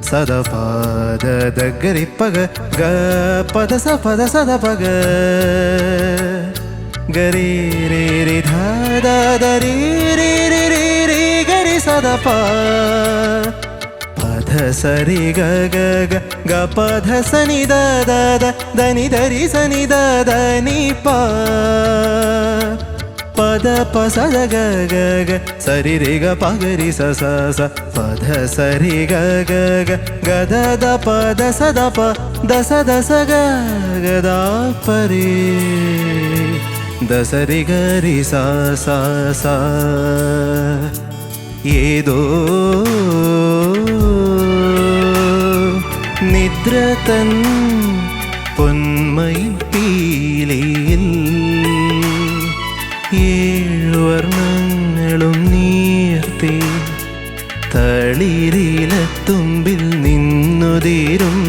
സദ പ ദ ദ ഗരി പ ഗ ഗ പദ സ ദ പ ഗ ഗരി രി രി ധ ദ ദ രി രി രി രി രി ഗരി സദ പ പദ സരി ഗ ഗ ഗ ഗ പദ സനി ദ ദ ദ ധനി ധരി സനി ദ ധ നി പ പദ പ സ ദ ഗ ഗ ഗ സരി രി ഗ പ ഗരി സ സ സ പദ സരി ഗ ഗ ഗ ഗ ദ ദ പ ദ സ ദ പ ദ സ ഗ ഗ ദ പ രി ദ സരി ഗ രി സ സ സ ഏതോ നിദ്ര തൻ പൊന്മയിൽ പീലിയിൽ ഏഴുവർണ്ണങ്ങളും നീർത്തി തളിരിലത്തുമ്പിൽ നിന്നുതീരും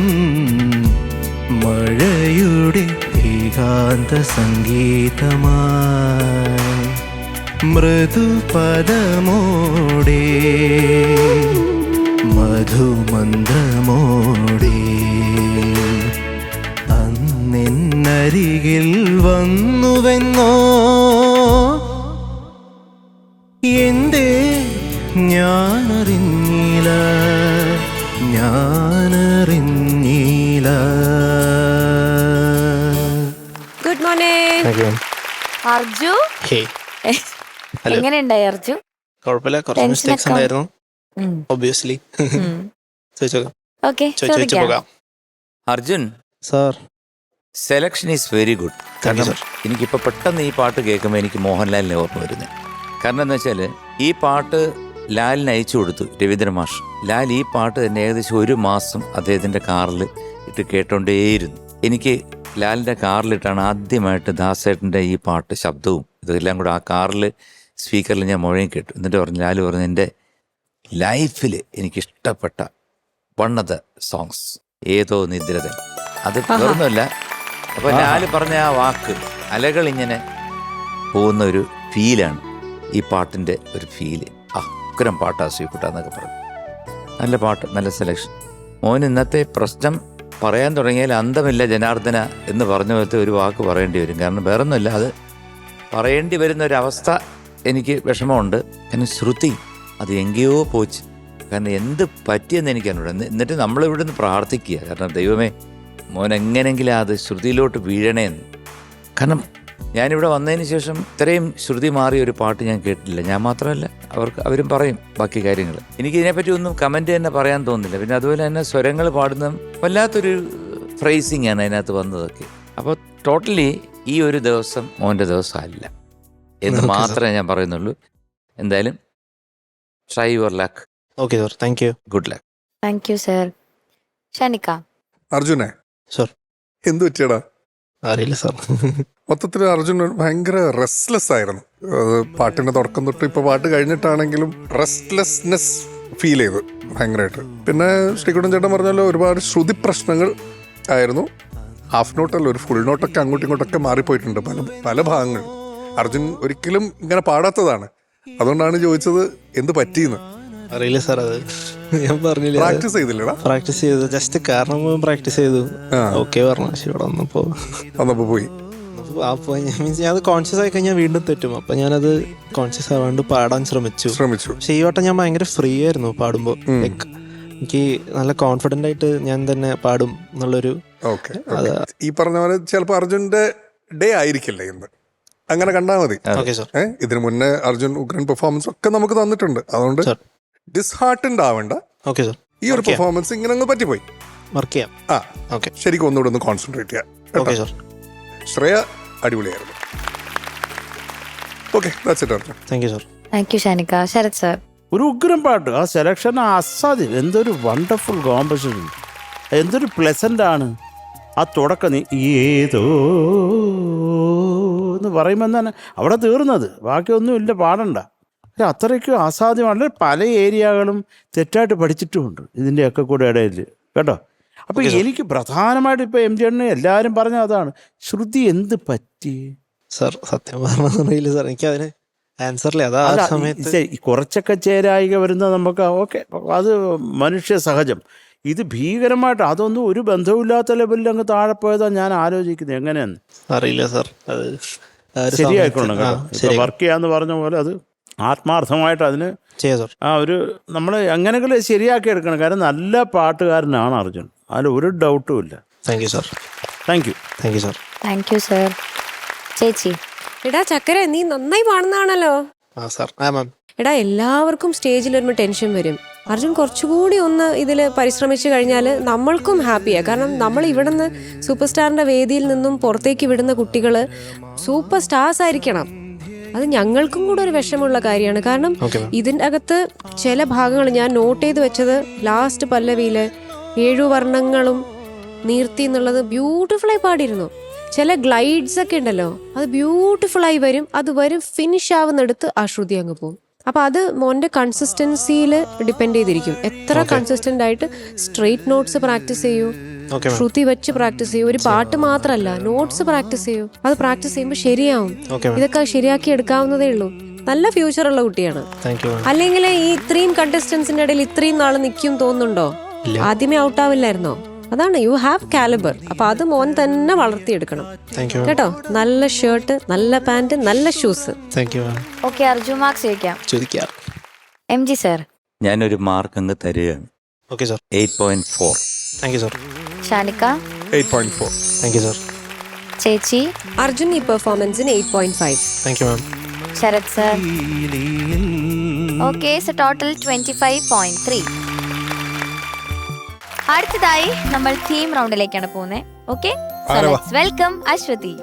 മഴയുടെ ഏകാന്ത സംഗീതമായി മൃദുപദമോടെ മധുമന്ത്രമോടെ അന്നെന്നരികിൽ വന്നുവെന്നോ എന്തേ ഞാനറിഞ്ഞില്ല ഗുഡ് മോർണിംഗ്. അർജു എങ്ങനെയുണ്ടായി അർജു? കുഴപ്പമില്ല, കുറച്ച് മിസ്റ്റേക്സ് ഉണ്ടായിരുന്നു obviously. Okay, Arjun sir, selection is very good. കാരണം എനിക്കിപ്പോൾ പെട്ടെന്ന് ഈ പാട്ട് കേൾക്കുമ്പോൾ എനിക്ക് മോഹൻലാലിനെ ഓർമ്മ വരുന്നത്. കാരണം എന്താ വെച്ചാൽ ഈ പാട്ട് ലാലിന് അയച്ചു കൊടുത്തു രവീന്ദ്ര മാഷ്. ലാൽ ഈ പാട്ട് തന്നെ ഏകദേശം 1 മാസം അദ്ദേഹത്തിൻ്റെ കാറിൽ ഇട്ട് കേട്ടോണ്ടേയിരുന്നു. എനിക്ക് ലാലിൻ്റെ കാറിലിട്ടാണ് ആദ്യമായിട്ട് ദാസേട്ടൻ്റെ ഈ പാട്ട് ശബ്ദവും ഇതെല്ലാം കൂടെ ആ കാറിൽ സ്പീക്കറിൽ ഞാൻ മുഴങ്ങി കേട്ടു. എന്നിട്ട് പറഞ്ഞു, ലാൽ പറഞ്ഞു, എൻ്റെ ലൈഫിൽ എനിക്കിഷ്ടപ്പെട്ട വൺ ഓഫ് ദ സോങ്സ് ഏതോ നിദ്രതൻ. അത് വേറൊന്നുമല്ല. അപ്പോൾ ലാൽ പറഞ്ഞ ആ വാക്ക് അലകൾ ഇങ്ങനെ പോകുന്ന ഒരു ഫീലാണ് ഈ പാട്ടിൻ്റെ ഒരു ഫീല്. ഉഗ്രം പാട്ടാ സ്വീക്കുട്ടാന്നൊക്കെ പറഞ്ഞു. നല്ല പാട്ട്, നല്ല സെലക്ഷൻ. മോൻ ഇന്നത്തെ പ്രശ്നം പറയാൻ തുടങ്ങിയാൽ അന്തമില്ല ജനാർദ്ദന എന്ന് പറഞ്ഞ പോലത്തെ ഒരു വാക്ക് പറയേണ്ടി വരും. കാരണം വേറൊന്നുമില്ല, അത് പറയേണ്ടി വരുന്ന ഒരവസ്ഥ എനിക്ക് വിഷമമുണ്ട്. കാരണം ശ്രുതി അത് എങ്കേയോ പോച്ച്. കാരണം എന്ത് പറ്റിയെന്ന് എനിക്കറിഞ്ഞൂടാ. എന്നിട്ട് നമ്മളിവിടെ നിന്ന് പ്രാർത്ഥിക്കുക, കാരണം ദൈവമേ മോൻ എങ്ങനെയെങ്കിലും അത് ശ്രുതിയിലോട്ട് വീഴണേന്ന്. കാരണം ഞാനിവിടെ വന്നതിന് ശേഷം ഇത്രയും ശ്രുതി മാറിയ ഒരു പാട്ട് ഞാൻ കേട്ടിട്ടില്ല. ഞാൻ മാത്രമല്ല, അവരും പറയും ബാക്കി കാര്യങ്ങൾ. എനിക്ക് ഇതിനെപ്പറ്റി ഒന്നും കമൻറ്റ് തന്നെ പറയാൻ തോന്നുന്നില്ല. പിന്നെ അതുപോലെ തന്നെ സ്വരങ്ങൾ പാടുന്ന വല്ലാത്തൊരു ഫ്രേസിങ് ആണ് അതിനകത്ത് വന്നതൊക്കെ. അപ്പോൾ ടോട്ടലി ഈ ഒരു ദിവസം മോൻ്റെ ദിവസം അല്ല എന്ന് മാത്രമേ ഞാൻ പറയുന്നുള്ളൂ. എന്തായാലും try your luck. Okay sir, thank you. Good luck. Thank you sir. Shanika. അർജുനെ സർ. എന്ത് പറ്റിയടാ? അറിയില്ല സാർ. മൊത്തത്തിൽ അർജുൻ ഭയങ്കര റെസ്റ്റ്ലെസ് ആയിരുന്നു. അത് പാട്ടിന്റെ തുടക്കം തൊട്ട് ഇപ്പൊ പാട്ട് കഴിഞ്ഞിട്ടാണെങ്കിലും റെസ്റ്റ്ലെസ്നെസ് ഫീൽ ചെയ്തു ഭയങ്കരമായിട്ട്. പിന്നെ ശ്രീകുട്ടൻ ചേട്ടൻ പറഞ്ഞല്ലോ, ഒരുപാട് ശ്രുതി പ്രശ്നങ്ങൾ ആയിരുന്നു. ഹാഫ് നോട്ടല്ല, ഒരു ഫുൾ നോട്ടൊക്കെ അങ്ങോട്ടും ഇങ്ങോട്ടൊക്കെ മാറിപ്പോയിട്ടുണ്ട് പല ഭാഗങ്ങൾ. അർജുൻ ഒരിക്കലും ഇങ്ങനെ പാടാത്തതാണ്. അതുകൊണ്ടാണ് ചോദിച്ചത് എന്ത് പറ്റിയെന്ന്. അറിയില്ല സാർ, അത് ഞാൻ പറഞ്ഞില്ല. പ്രാക്ടീസ് ചെയ്തില്ലടാ? പ്രാക്ടീസ് ചെയ്തു, ജസ്റ്റ് കാരണം പ്രാക്ടീസ് ചെയ്തു. ഓക്കെ പറഞ്ഞു. പക്ഷെ ഇവിടെ വന്നപ്പോ പോയി. മീൻസ് ഞാൻ അത് കോൺഷ്യസ് ആയി കഴിഞ്ഞാൽ വീണ്ടും തെറ്റും. അപ്പൊ ഞാനത് കോൺഷ്യസ് ആവാണ്ട് പാടാൻ ശ്രമിച്ചു. പക്ഷെ ഈ വട്ടം ഞാൻ ഭയങ്കര ഫ്രീ ആയിരുന്നു പാടുമ്പോൾ. ലൈക്ക് എനിക്ക് നല്ല കോൺഫിഡന്റ് ആയിട്ട് ഞാൻ തന്നെ പാടും എന്നുള്ളൊരു. ഈ പറഞ്ഞ പോലെ ചിലപ്പോൾ അർജുന്റെ ഡേ ആയിരിക്കില്ലേ ഇന്ന്, അങ്ങനെ കണ്ടാൽ മതി. ഇതിനു മുന്നേ അർജുൻ ഉഗ്രൻ പെർഫോമൻസ് ഒക്കെ നമുക്ക് തന്നിട്ടുണ്ട്. അതുകൊണ്ട് ഡിസ്ഹാർട്ടൻഡ് ആവണ്ട. ഈ ഒരു പെർഫോമൻസ് ഇങ്ങനെ അങ്ങ് പറ്റിപ്പോയി. വർക്ക് ചെയ്യാം. ശരിക്കും ഒന്നുകൂടെ ഒന്ന് കോൺസെൻട്രേറ്റ് ചെയ്യാം. ശ്രേയ അടിപൊളിയായിരുന്നു. Okay that's it Arjun. Thank you sir. Thank you Shanika. Sarath sir. ഒരു ഉഗ്രം പാട്ട്, ആ സെലക്ഷൻ അസാധ്യം. എന്തൊരു വണ്ടർഫുൾ കോമ്പസിഷൻ, എന്തൊരു പ്ലസന്റ് ആണ് ആ തുടക്കം. നീ ഏതോ എന്ന് പറയുമ്പോൾ തന്നെ അവിടെ തീർന്നത്, ബാക്കിയൊന്നും ഇല്ല, പാടണ്ട. അത്രയ്ക്കും അസാധ്യമാണ്. പല ഏരിയകളും തെറ്റായിട്ട് പഠിച്ചിട്ടുമുണ്ട് ഇതിൻ്റെയൊക്കെ കൂടെ ഇടയിൽ കേട്ടോ. അപ്പോൾ എനിക്ക് പ്രധാനമായിട്ട് ഇപ്പോൾ എം ജിണ്ണെ എല്ലാവരും പറഞ്ഞ അതാണ്, ശ്രുതി എന്ത് പറ്റി സർ? സത്യം പറഞ്ഞില്ല സർ, എനിക്ക് അതിന് ആൻസറില്ല. അതാ ആ സമയത്ത് കുറച്ചൊക്കെ ചേരായിക വരുന്നത് നമുക്ക് ഓക്കെ, അത് മനുഷ്യ സഹജം. ഇത് ഭീകരമായിട്ട് അതൊന്നും ഒരു ബന്ധവുമില്ലാത്ത ലെവലിൽ അങ്ങ് താഴെ പോയതാണ് ഞാൻ ആലോചിക്കുന്നത്. എങ്ങനെയാന്ന് അറിയില്ല സർ. അത് ശരിയായിക്കൊള്ളണം കേട്ടോ. വർക്ക് ചെയ്യാന്ന് പറഞ്ഞ പോലെ അത് ആത്മാർത്ഥമായിട്ട് അതിന് ആ ഒരു നമ്മൾ എങ്ങനെയെങ്കിലും ശരിയാക്കി എടുക്കണം. കാരണം നല്ല പാട്ടുകാരനാണ് അർജുൻ, അതിൽ ഒരു ഡൗട്ടും ഇല്ല. Thank you sir. Thank U. Thank you sir. Thank you sir. ചേച്ചി. എടാ ചക്കര, നീ നന്നായി പാടുന്നതാണല്ലോ. ആ സർ. ആ മാം. എടാ എല്ലാവർക്കും സ്റ്റേജിൽ വരുമ്പോൾ ടെൻഷൻ വരും. അർജുൻ കുറച്ചുകൂടി ഒന്ന് ഇതിൽ പരിശ്രമിച്ചു കഴിഞ്ഞാൽ നമ്മൾക്കും ഹാപ്പിയാണ്. കാരണം നമ്മൾ ഇവിടെ നിന്ന് സൂപ്പർ സ്റ്റാറിൻ്റെ വേദിയിൽ നിന്നും പുറത്തേക്ക് വിടുന്ന കുട്ടികൾ സൂപ്പർ സ്റ്റാർസ് ആയിരിക്കണം. അത് ഞങ്ങൾക്കും കൂടെ ഒരു വിഷമമുള്ള കാര്യമാണ്. കാരണം ഇതിൻ്റെ അകത്ത് ചില ഭാഗങ്ങൾ ഞാൻ നോട്ട് ചെയ്ത് വെച്ചത്, ലാസ്റ്റ് പല്ലവിയിൽ 7 വർണ്ണങ്ങളും നീർത്തി എന്നുള്ളത് ബ്യൂട്ടിഫുള്ളായി പാടിയിരുന്നു. ചില ഗ്ലൈഡ്സ് ഒക്കെ ഉണ്ടല്ലോ, അത് ബ്യൂട്ടിഫുള്ളായി വരും. അത് വരും, ഫിനിഷ് ആവുന്നിടത്ത് ആ ശ്രുതി അങ്ങ് പോകും. അപ്പം അത് മോൻ്റെ കൺസിസ്റ്റൻസിയിൽ ഡിപ്പെൻഡ് ചെയ്തിരിക്കും. എത്ര കൺസിസ്റ്റൻ്റ് ആയിട്ട് സ്ട്രെയിറ്റ് നോട്ട്സ് പ്രാക്ടീസ് ചെയ്യൂ, ശ്രുതി വെച്ച് പ്രാക്ടീസ് ചെയ്യൂ. ഒരു പാട്ട് മാത്രമല്ല, നോട്ട്സ് പ്രാക്ടീസ് ചെയ്യൂ. അത് പ്രാക്ടീസ് ചെയ്യുമ്പോൾ ശരിയാവും. ഇതൊക്കെ ശരിയാക്കി എടുക്കാവുന്നതേ ഉള്ളൂ. നല്ല ഫ്യൂച്ചർ ഉള്ള കുട്ടിയാണ്. അല്ലെങ്കിൽ ഈ ഇത്രയും കണ്ടസ്റ്റൻസിന്റെ ഇടയിൽ ഇത്രയും നാൾ നിൽക്കും തോന്നുന്നുണ്ടോ? ആദ്യമേ ഔട്ടാവില്ലായിരുന്നോ? അതാണ്, യു ഹാവ് കാലിബർ. അപ്പൊ അത് മോൻ തന്നെ വളർത്തിയെടുക്കണം കേട്ടോ. നല്ല ഷർട്ട്, നല്ല പാന്റ്, നല്ല ഷൂസ്. ഓക്കെ, അർജുൻ മാർക്സ് ചോദിക്കാം. M G sir. ഞാനൊരു മാർക്ക് അങ്ങ് തരികയാണ്. 8.4. Thank you sir. Shanika. 8.4. Thank you sir. ചേച്ചി. അർജുൻ ഈ പെർഫോമൻസിന് 8.5. Thank you ma'am. Sarath sir. Okay, so total 25.3. അടുത്തതായി നമ്മൾ ടീം റൗണ്ടിലേക്കാണ് പോകുന്നത്. Okay, welcome Aswathy.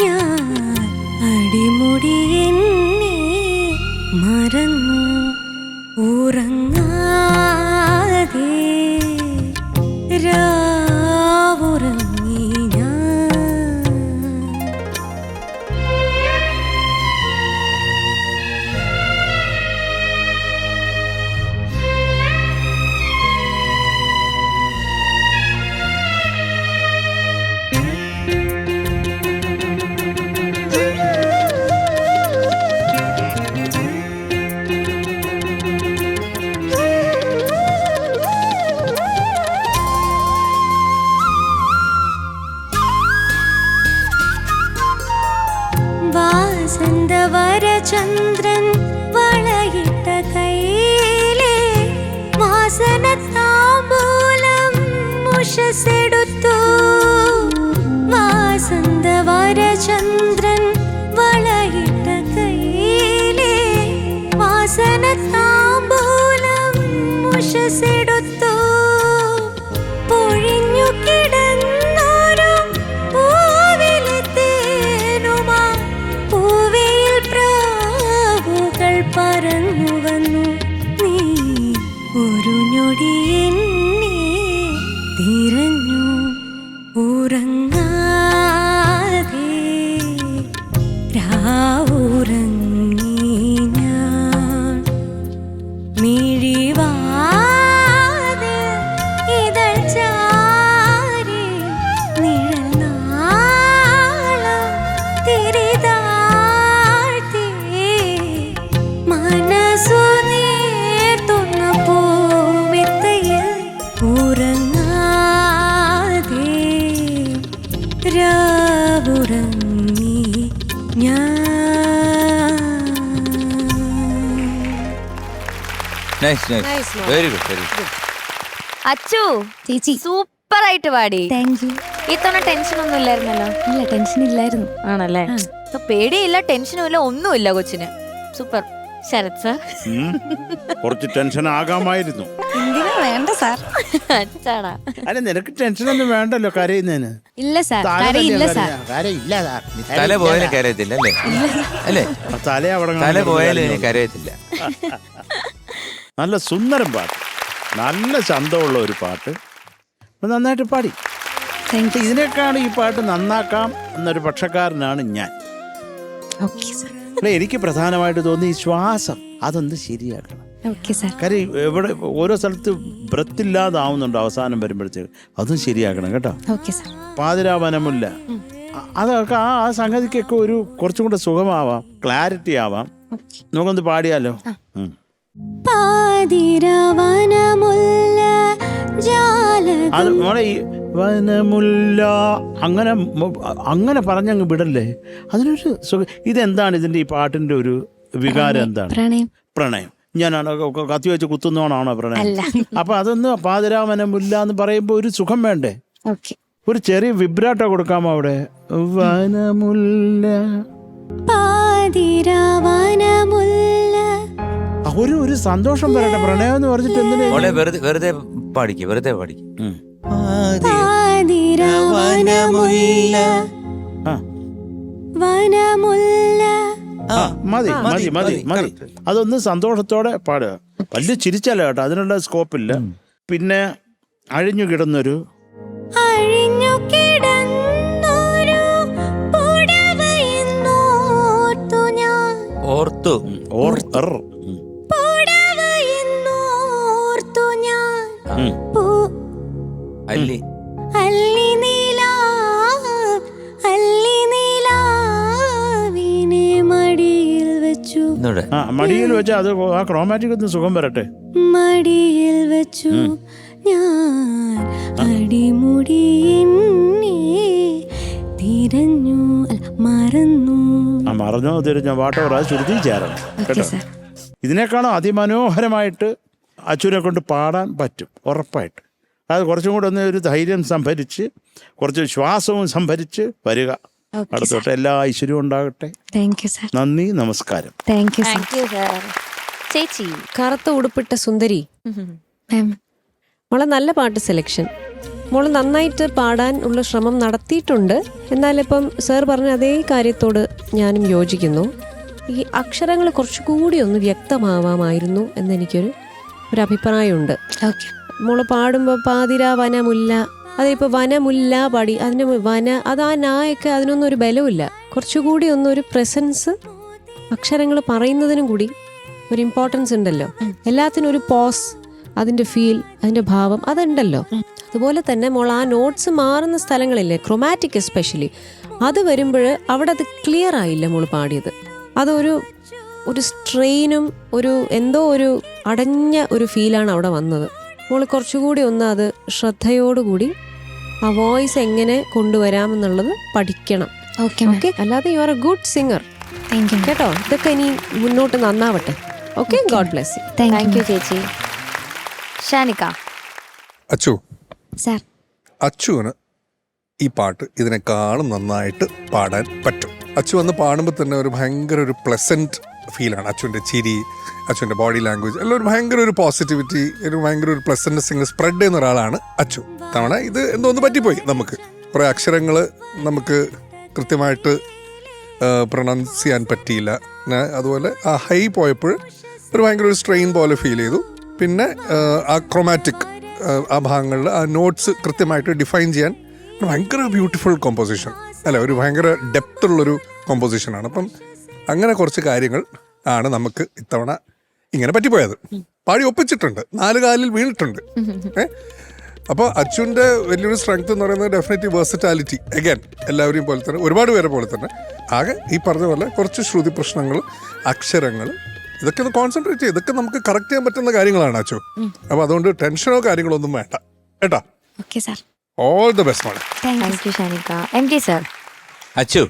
ഞാൻ വാസന്തവരചന്ദ്രൻ വളയിട്ട കൈയിലെ വാസന താമ്പൂലം ഉഷസെടുത്തു. വാസന്തവരചന്ദ്രൻ വളയിട്ട കൈയിലെ വാസന താമ്പൂലം ഉഷസെടുത്തു. പൊഴിഞ്ഞു കിടന്നൊരു പൂവിലെ തേനുമാ പൂവയിൽ പ്രാവുകൾ പറന്നു വന്നു. നീ ഒരു ഞൊടി എന്നെ തിരഞ്ഞു ഉറങ്ങാതെ രാവുറങ്ങി ഞാൻ മിഴിവാതെ ഇതൾ ചാരി നിഴൽനാളം തിരിതാഴ്ത്തി മനസ്സു നീർത്തുന്ന പൂമെത്തയിൽ ഉറങ്ങാതെ രാവുറങ്ങി ഞാൻ. Nice nice very good very good. Achu ചേച്ചി സൂപ്പർ ആയിട്ട് പാടി. Thank you. ഇത്തവണ ടെൻഷൻ ഒന്നും ഇല്ലായിരുന്നല്ലോ. ഇല്ല, ടെൻഷൻ ഇല്ലായിരുന്നു. ആണല്ലേ? ഇപ്പൊ പേടിയില്ല, ടെൻഷനും ഇല്ല, ഒന്നുമില്ല കൊച്ചിന്. സൂപ്പർ. ശരത് സാർ കുറച്ച് ടെൻഷൻ ആകാമായിരുന്നു. എന്തിനാ വേണ്ട സാർ? അച്ചാടാ. അല്ല, നിനക്ക് ടെൻഷനൊന്നും വേണ്ടല്ലോ കരയുന്നതിന്. ഇല്ല സാർ, തല കരയില്ല തന്നെയാ സാർ. കരയില്ല സാർ. തല പോയാലും കരയത്തില്ല അല്ലേ? അല്ലേ? തല അവിടെ തല പോയാലും ഇനി കരയത്തില്ല. നല്ല സുന്ദരം പാട്ട്, നല്ല ചന്തമുള്ള ഒരു പാട്ട്. അപ്പൊ നന്നായിട്ട് പാടി. Thank you. ഇതിനേക്കാണ് ഈ പാട്ട് നന്നാക്കാം എന്നൊരു പക്ഷക്കാരനാണ് ഞാൻ. Okay sir. അല്ല, എനിക്ക് പ്രധാനമായിട്ട് തോന്നി ഈ ശ്വാസം അതൊന്ന് ശരിയാക്കണം. Okay sir. കാര്യം എവിടെ ഓരോ സ്ഥലത്ത് ബ്രത്തില്ലാതാവുന്നുണ്ട് അവസാനം വരുമ്പോഴത്തേക്ക്, അതും ശരിയാക്കണം കേട്ടോ. Okay sir. പാതിരാവനമില്ല, അതൊക്കെ ആ സംഗതിക്കൊക്കെ ഒരു കുറച്ചും കൂടെ സുഖമാവാം, ക്ലാരിറ്റി ആവാം. നമുക്കൊന്ന് പാടിയാലോ? പാതിരാവനമുല്ല ജാലകം. അത് മോളെ ഈ വനമുല്ല അങ്ങനെ പറഞ്ഞങ്ങ് വിടല്ലേ, അതിനൊരു സുഖം. ഇതെന്താണ് ഇതിന്റെ ഈ പാട്ടിന്റെ ഒരു വികാരം? എന്താണ്? പ്രണയം. പ്രണയം. ഞാനാണ് കത്തി വെച്ച് കുത്തുന്നോണാണോ പ്രണയം? അപ്പൊ അതൊന്ന് പാതിരാവനമുല്ല എന്ന് പറയുമ്പോ ഒരു സുഖം വേണ്ടേ? ഓക്കെ. ഒരു ചെറിയ വിബ്രാട്ടോ കൊടുക്കാമോ അവിടെ? വനമുല്ല പാതിരാവനമുല്ല. ഒരു സന്തോഷം വരട്ടെ. പ്രണയം എന്ന് പറഞ്ഞിട്ട് എന്തിനാ? വെറുതെ പാടിക്ക്, വെറുതെ പാടിക്ക്. പാതിരാവനമുല്ല വനമുല്ല. മതി മതി മതി മതി. അതൊന്ന് സന്തോഷത്തോടെ പാടുക. വലിയ ചിരിച്ചല്ല കേട്ടോ, അതിനുള്ള സ്കോപ്പില്ല. പിന്നെ അഴിഞ്ഞു കിടന്നൊരു ഓർത്തു അല്ലി മടിയിൽ വെച്ച് അത് ആ ക്രോമാറ്റിക് ഒന്ന് സുഖം വരട്ടെ. മടിയിൽ വെച്ചു ഞാൻ അടിമുടി തിരഞ്ഞു മറന്നു. മറഞ്ഞോ തിരിഞ്ഞോ വാട്ടോർ അത് ചുരുത്തി ചേരണം കേട്ടോ. ഇതിനേക്കാളും അതിമനോഹരമായിട്ട് അച്ഛനെ കൊണ്ട് പാടാൻ പറ്റും ഉറപ്പായിട്ട്. അത് കുറച്ചും കൂടെ ഒന്ന് ഒരു ധൈര്യം സംഭരിച്ച് കുറച്ച് ശ്വാസവും സംഭരിച്ച് വരിക. അടുത്തോട്ട് എല്ലാ ഐശ്വര്യവും ഉണ്ടാകട്ടെ. നന്ദി, നമസ്കാരം. ചേച്ചി കറുത്ത ഉടുപ്പിട്ട സുന്ദരി മോളെ, നല്ല പാട്ട് സെലക്ഷൻ. മോള് നന്നായിട്ട് പാടാൻ ഉള്ള ശ്രമം നടത്തിയിട്ടുണ്ട്. എന്നാലിപ്പം സാർ പറഞ്ഞ അതേ കാര്യത്തോട് ഞാനും യോജിക്കുന്നു. ഈ അക്ഷരങ്ങൾ കുറച്ചുകൂടി ഒന്ന് വ്യക്തമാവാമായിരുന്നു എന്നെനിക്കൊരു അഭിപ്രായമുണ്ട്. മോള് പാടുമ്പോൾ പാതിര വനമുല്ല, അതിപ്പോൾ വനമുല്ല പാടി, അതിന് വന അത് ആ നായൊക്കെ അതിനൊന്നും ഒരു ബലമില്ല. കുറച്ചുകൂടി ഒന്നൊരു പ്രസൻസ് അക്ഷരങ്ങൾ പറയുന്നതിനും കൂടി ഒരു ഇമ്പോർട്ടൻസ് ഉണ്ടല്ലോ. എല്ലാത്തിനും ഒരു പോസ്, അതിൻ്റെ ഫീൽ, അതിൻ്റെ ഭാവം അതുണ്ടല്ലോ. അതുപോലെ തന്നെ മോൾ ആ നോട്ട്സ് മാറുന്ന സ്ഥലങ്ങളില്ലേ, ക്രൊമാറ്റിക് എസ്പെഷ്യലി, അത് വരുമ്പോൾ അവിടെ അത് ക്ലിയർ ആയില്ല മോൾ പാടിയത്. അതൊരു സ്ട്രെയിനും എന്തോ ഒരു അടഞ്ഞ ഒരു ഫീലാണ് അവിടെ വന്നത്. മോൾ കുറച്ചുകൂടി ഒന്ന് അത് ശ്രദ്ധയോടുകൂടി ആ വോയിസ് എങ്ങനെ കൊണ്ടുവരാമെന്നുള്ളത് പഠിക്കണം. ഓക്കെ. അല്ലാതെ you are a good singer, കേട്ടോ. ഇതൊക്കെ ഇനി മുന്നോട്ട് നന്നാവട്ടെ. Okay, god bless you. Thank you ചേച്ചി. ഷാനിക്ക. അച്ചു, സാർ. അച്ചുവിന് ഈ പാട്ട് ഇതിനേക്കാളും നന്നായിട്ട് പാടാൻ പറ്റും. അച്ചു വന്ന് പാടുമ്പോൾ തന്നെ ഒരു ഭയങ്കര ഒരു പ്ലസന്റ് ഫീലാണ്. അച്ചുവിൻ്റെ ചിരി, അച്ചുവിൻ്റെ ബോഡി ലാംഗ്വേജ് എല്ലാം ഒരു ഭയങ്കര ഒരു പോസിറ്റിവിറ്റി, ഒരു ഭയങ്കര ഒരു പ്ലസന്റ് ഇങ്ങനെ സ്പ്രെഡ് ചെയ്യുന്ന ഒരാളാണ് അച്ചു. തവണ ഇത് എന്തോന്ന് പറ്റിപ്പോയി, നമുക്ക് കുറേ അക്ഷരങ്ങൾ നമുക്ക് കൃത്യമായിട്ട് പ്രൊണൗൺസ് ചെയ്യാൻ പറ്റിയില്ല. അതുപോലെ ആ ഹൈ പോയപ്പോൾ ഒരു ഭയങ്കര ഒരു സ്ട്രെയിൻ പോലെ ഫീൽ ചെയ്തു. പിന്നെ ആ ക്രോമാറ്റിക് ആ ഭാഗങ്ങളിൽ ആ നോട്ട്സ് കൃത്യമായിട്ട് ഡിഫൈൻ ചെയ്യാൻ ഭയങ്കര ബ്യൂട്ടിഫുൾ കോമ്പോസിഷൻ അല്ല, ഒരു ഭയങ്കര ഡെപ്ത് ഉള്ളൊരു കോമ്പോസിഷനാണ്. അപ്പം അങ്ങനെ കുറച്ച് കാര്യങ്ങൾ ആണ് നമുക്ക് ഇത്തവണ ഇങ്ങനെ പറ്റിപ്പോയത്. പാടി ഒപ്പിച്ചിട്ടുണ്ട്, 4 കാലിൽ വീണിട്ടുണ്ട്. അപ്പോൾ അച്ചുവിൻ്റെ വലിയൊരു സ്ട്രെങ്ത് എന്ന് പറയുന്നത് ഡെഫിനറ്റ്ലി വേഴ്സറ്റാലിറ്റി. അഗൈൻ എല്ലാവരെയും പോലെ തന്നെ, ഒരുപാട് പേരെ പോലെ തന്നെ, ആകെ ഈ പറഞ്ഞ പോലെ കുറച്ച് ശ്രുതി പ്രശ്നങ്ങൾ, അക്ഷരങ്ങൾ, ഇതൊക്കെ ഒന്ന് കോൺസെൻട്രേറ്റ് ചെയ്ത് ഇതൊക്കെ നമുക്ക് കറക്റ്റ് ചെയ്യാൻ പറ്റുന്ന കാര്യങ്ങളാണ് അച്ചു. അപ്പോൾ അതുകൊണ്ട് ടെൻഷനോ കാര്യങ്ങളോ ഒന്നും വേണ്ട കേട്ടോ. Okay sir. All the best മോളെ. Thank you Shanika. M G sir. Achu,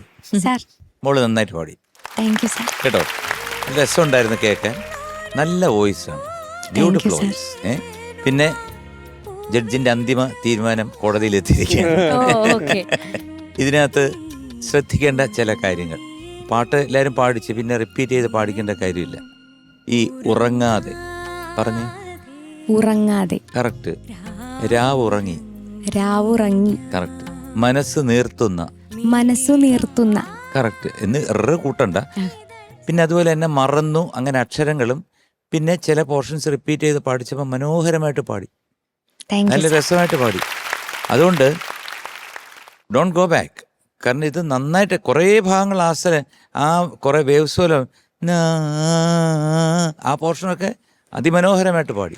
sir. മോള് നന്നായിട്ട് പാടി താങ്ക് യു സാർ. കേട്ടോ. രസമുണ്ടായിരുന്നു കേൾക്കാൻ. നല്ല വോയിസ് ആണ്, ബ്യൂട്ടിഫുൾ you, വോയിസ്. പിന്നെ ജഡ്ജിന്റെ അന്തിമ തീരുമാനം കോടതിയിൽ എത്തിയിരിക്കുകയാണ്. ഇതിനകത്ത് ശ്രദ്ധിക്കേണ്ട ചില കാര്യങ്ങൾ. പാട്ട് എല്ലാവരും പാടിച്ച് പിന്നെ റിപ്പീറ്റ് ചെയ്ത് പാടിക്കേണ്ട കാര്യമില്ല. ഈ ഉറങ്ങാതെ പറഞ്ഞ് ഉറങ്ങാതെ. കറക്റ്റ്. രാവുറങ്ങി. രാവുറങ്ങി. കറക്റ്റ്. മനസ്സ് നീർത്തുന്ന. മനസ്സു നീർത്തുന്ന. കറക്റ്റ് എന്ന് കൂട്ടണ്ട. പിന്നെ അതുപോലെ തന്നെ മറന്നു, അങ്ങനെ അക്ഷരങ്ങളും. പിന്നെ ചില പോർഷൻസ് റിപ്പീറ്റ് ചെയ്ത് പാടിച്ചപ്പോൾ മനോഹരമായിട്ട് പാടി, നല്ല രസമായിട്ട് പാടി. അതുകൊണ്ട് ഡോണ്ട് ഗോ ബാക്ക്. കാരണം ഇത് നന്നായിട്ട് കുറേ ഭാഗങ്ങൾ ആ കുറേ വേവ്സ് പോലെ ആ പോർഷനൊക്കെ അതിമനോഹരമായിട്ട് പാടി.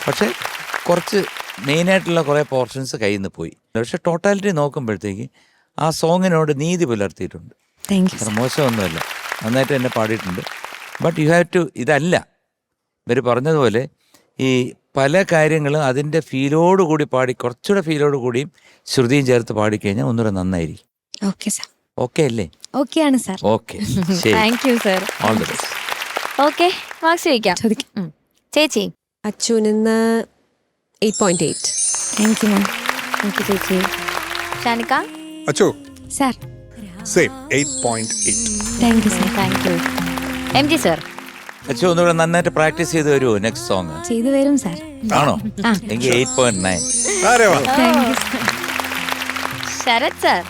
പക്ഷെ കുറച്ച് മെയിനായിട്ടുള്ള കുറേ പോർഷൻസ് കയ്യിൽ നിന്ന് പോയി. പക്ഷെ ടോട്ടാലിറ്റി നോക്കുമ്പോഴത്തേക്ക് ആ സോങ്ങിനോട് നീതി പുലർത്തിയിട്ടുണ്ട്. മോശമൊന്നുമല്ല, നന്നായിട്ട് തന്നെ പാടിയിട്ടുണ്ട്. ബട്ട് യു ഹാവ് ടു, ഇതല്ല ഇവർ പറഞ്ഞതുപോലെ ഈ പല കാര്യങ്ങളും അതിൻ്റെ ഫീലോടുകൂടി പാടി, കുറച്ചുകൂടെ ഫീലോട് കൂടിയും ശ്രുതിയും ചേർത്ത് പാടിക്കഴിഞ്ഞാൽ ഒന്നുകൂടെ നന്നായിരിക്കും. Okay sir. ഓക്കെ അല്ലേ? ഓക്കെ ആണ് സാർ. ഓക്കെ, ശരി. Thank you sir. All the best. Okay, marks ചോദിക്കാം. ചേച്ചി. അച്ചുവിന് 8.8. Thank you ma'am. Thank you ചേച്ചി. Shanika. Achu sir. Same 8.8. Thank you sir. Thank you. M G sir. അച്ഛൻ ഒന്നുകൂടെ നന്നായിട്ട് പ്രാക്ടീസ് ചെയ്ത് വരുമോ നെക്സ്റ്റ് സോങ്? ചെയ്തു വരും സാർ. ആണോ? എങ്കിൽ 8.9. Sarath sir.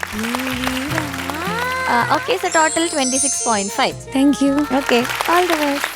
Okay sir, total 26.5. Thank you. Okay, all the best.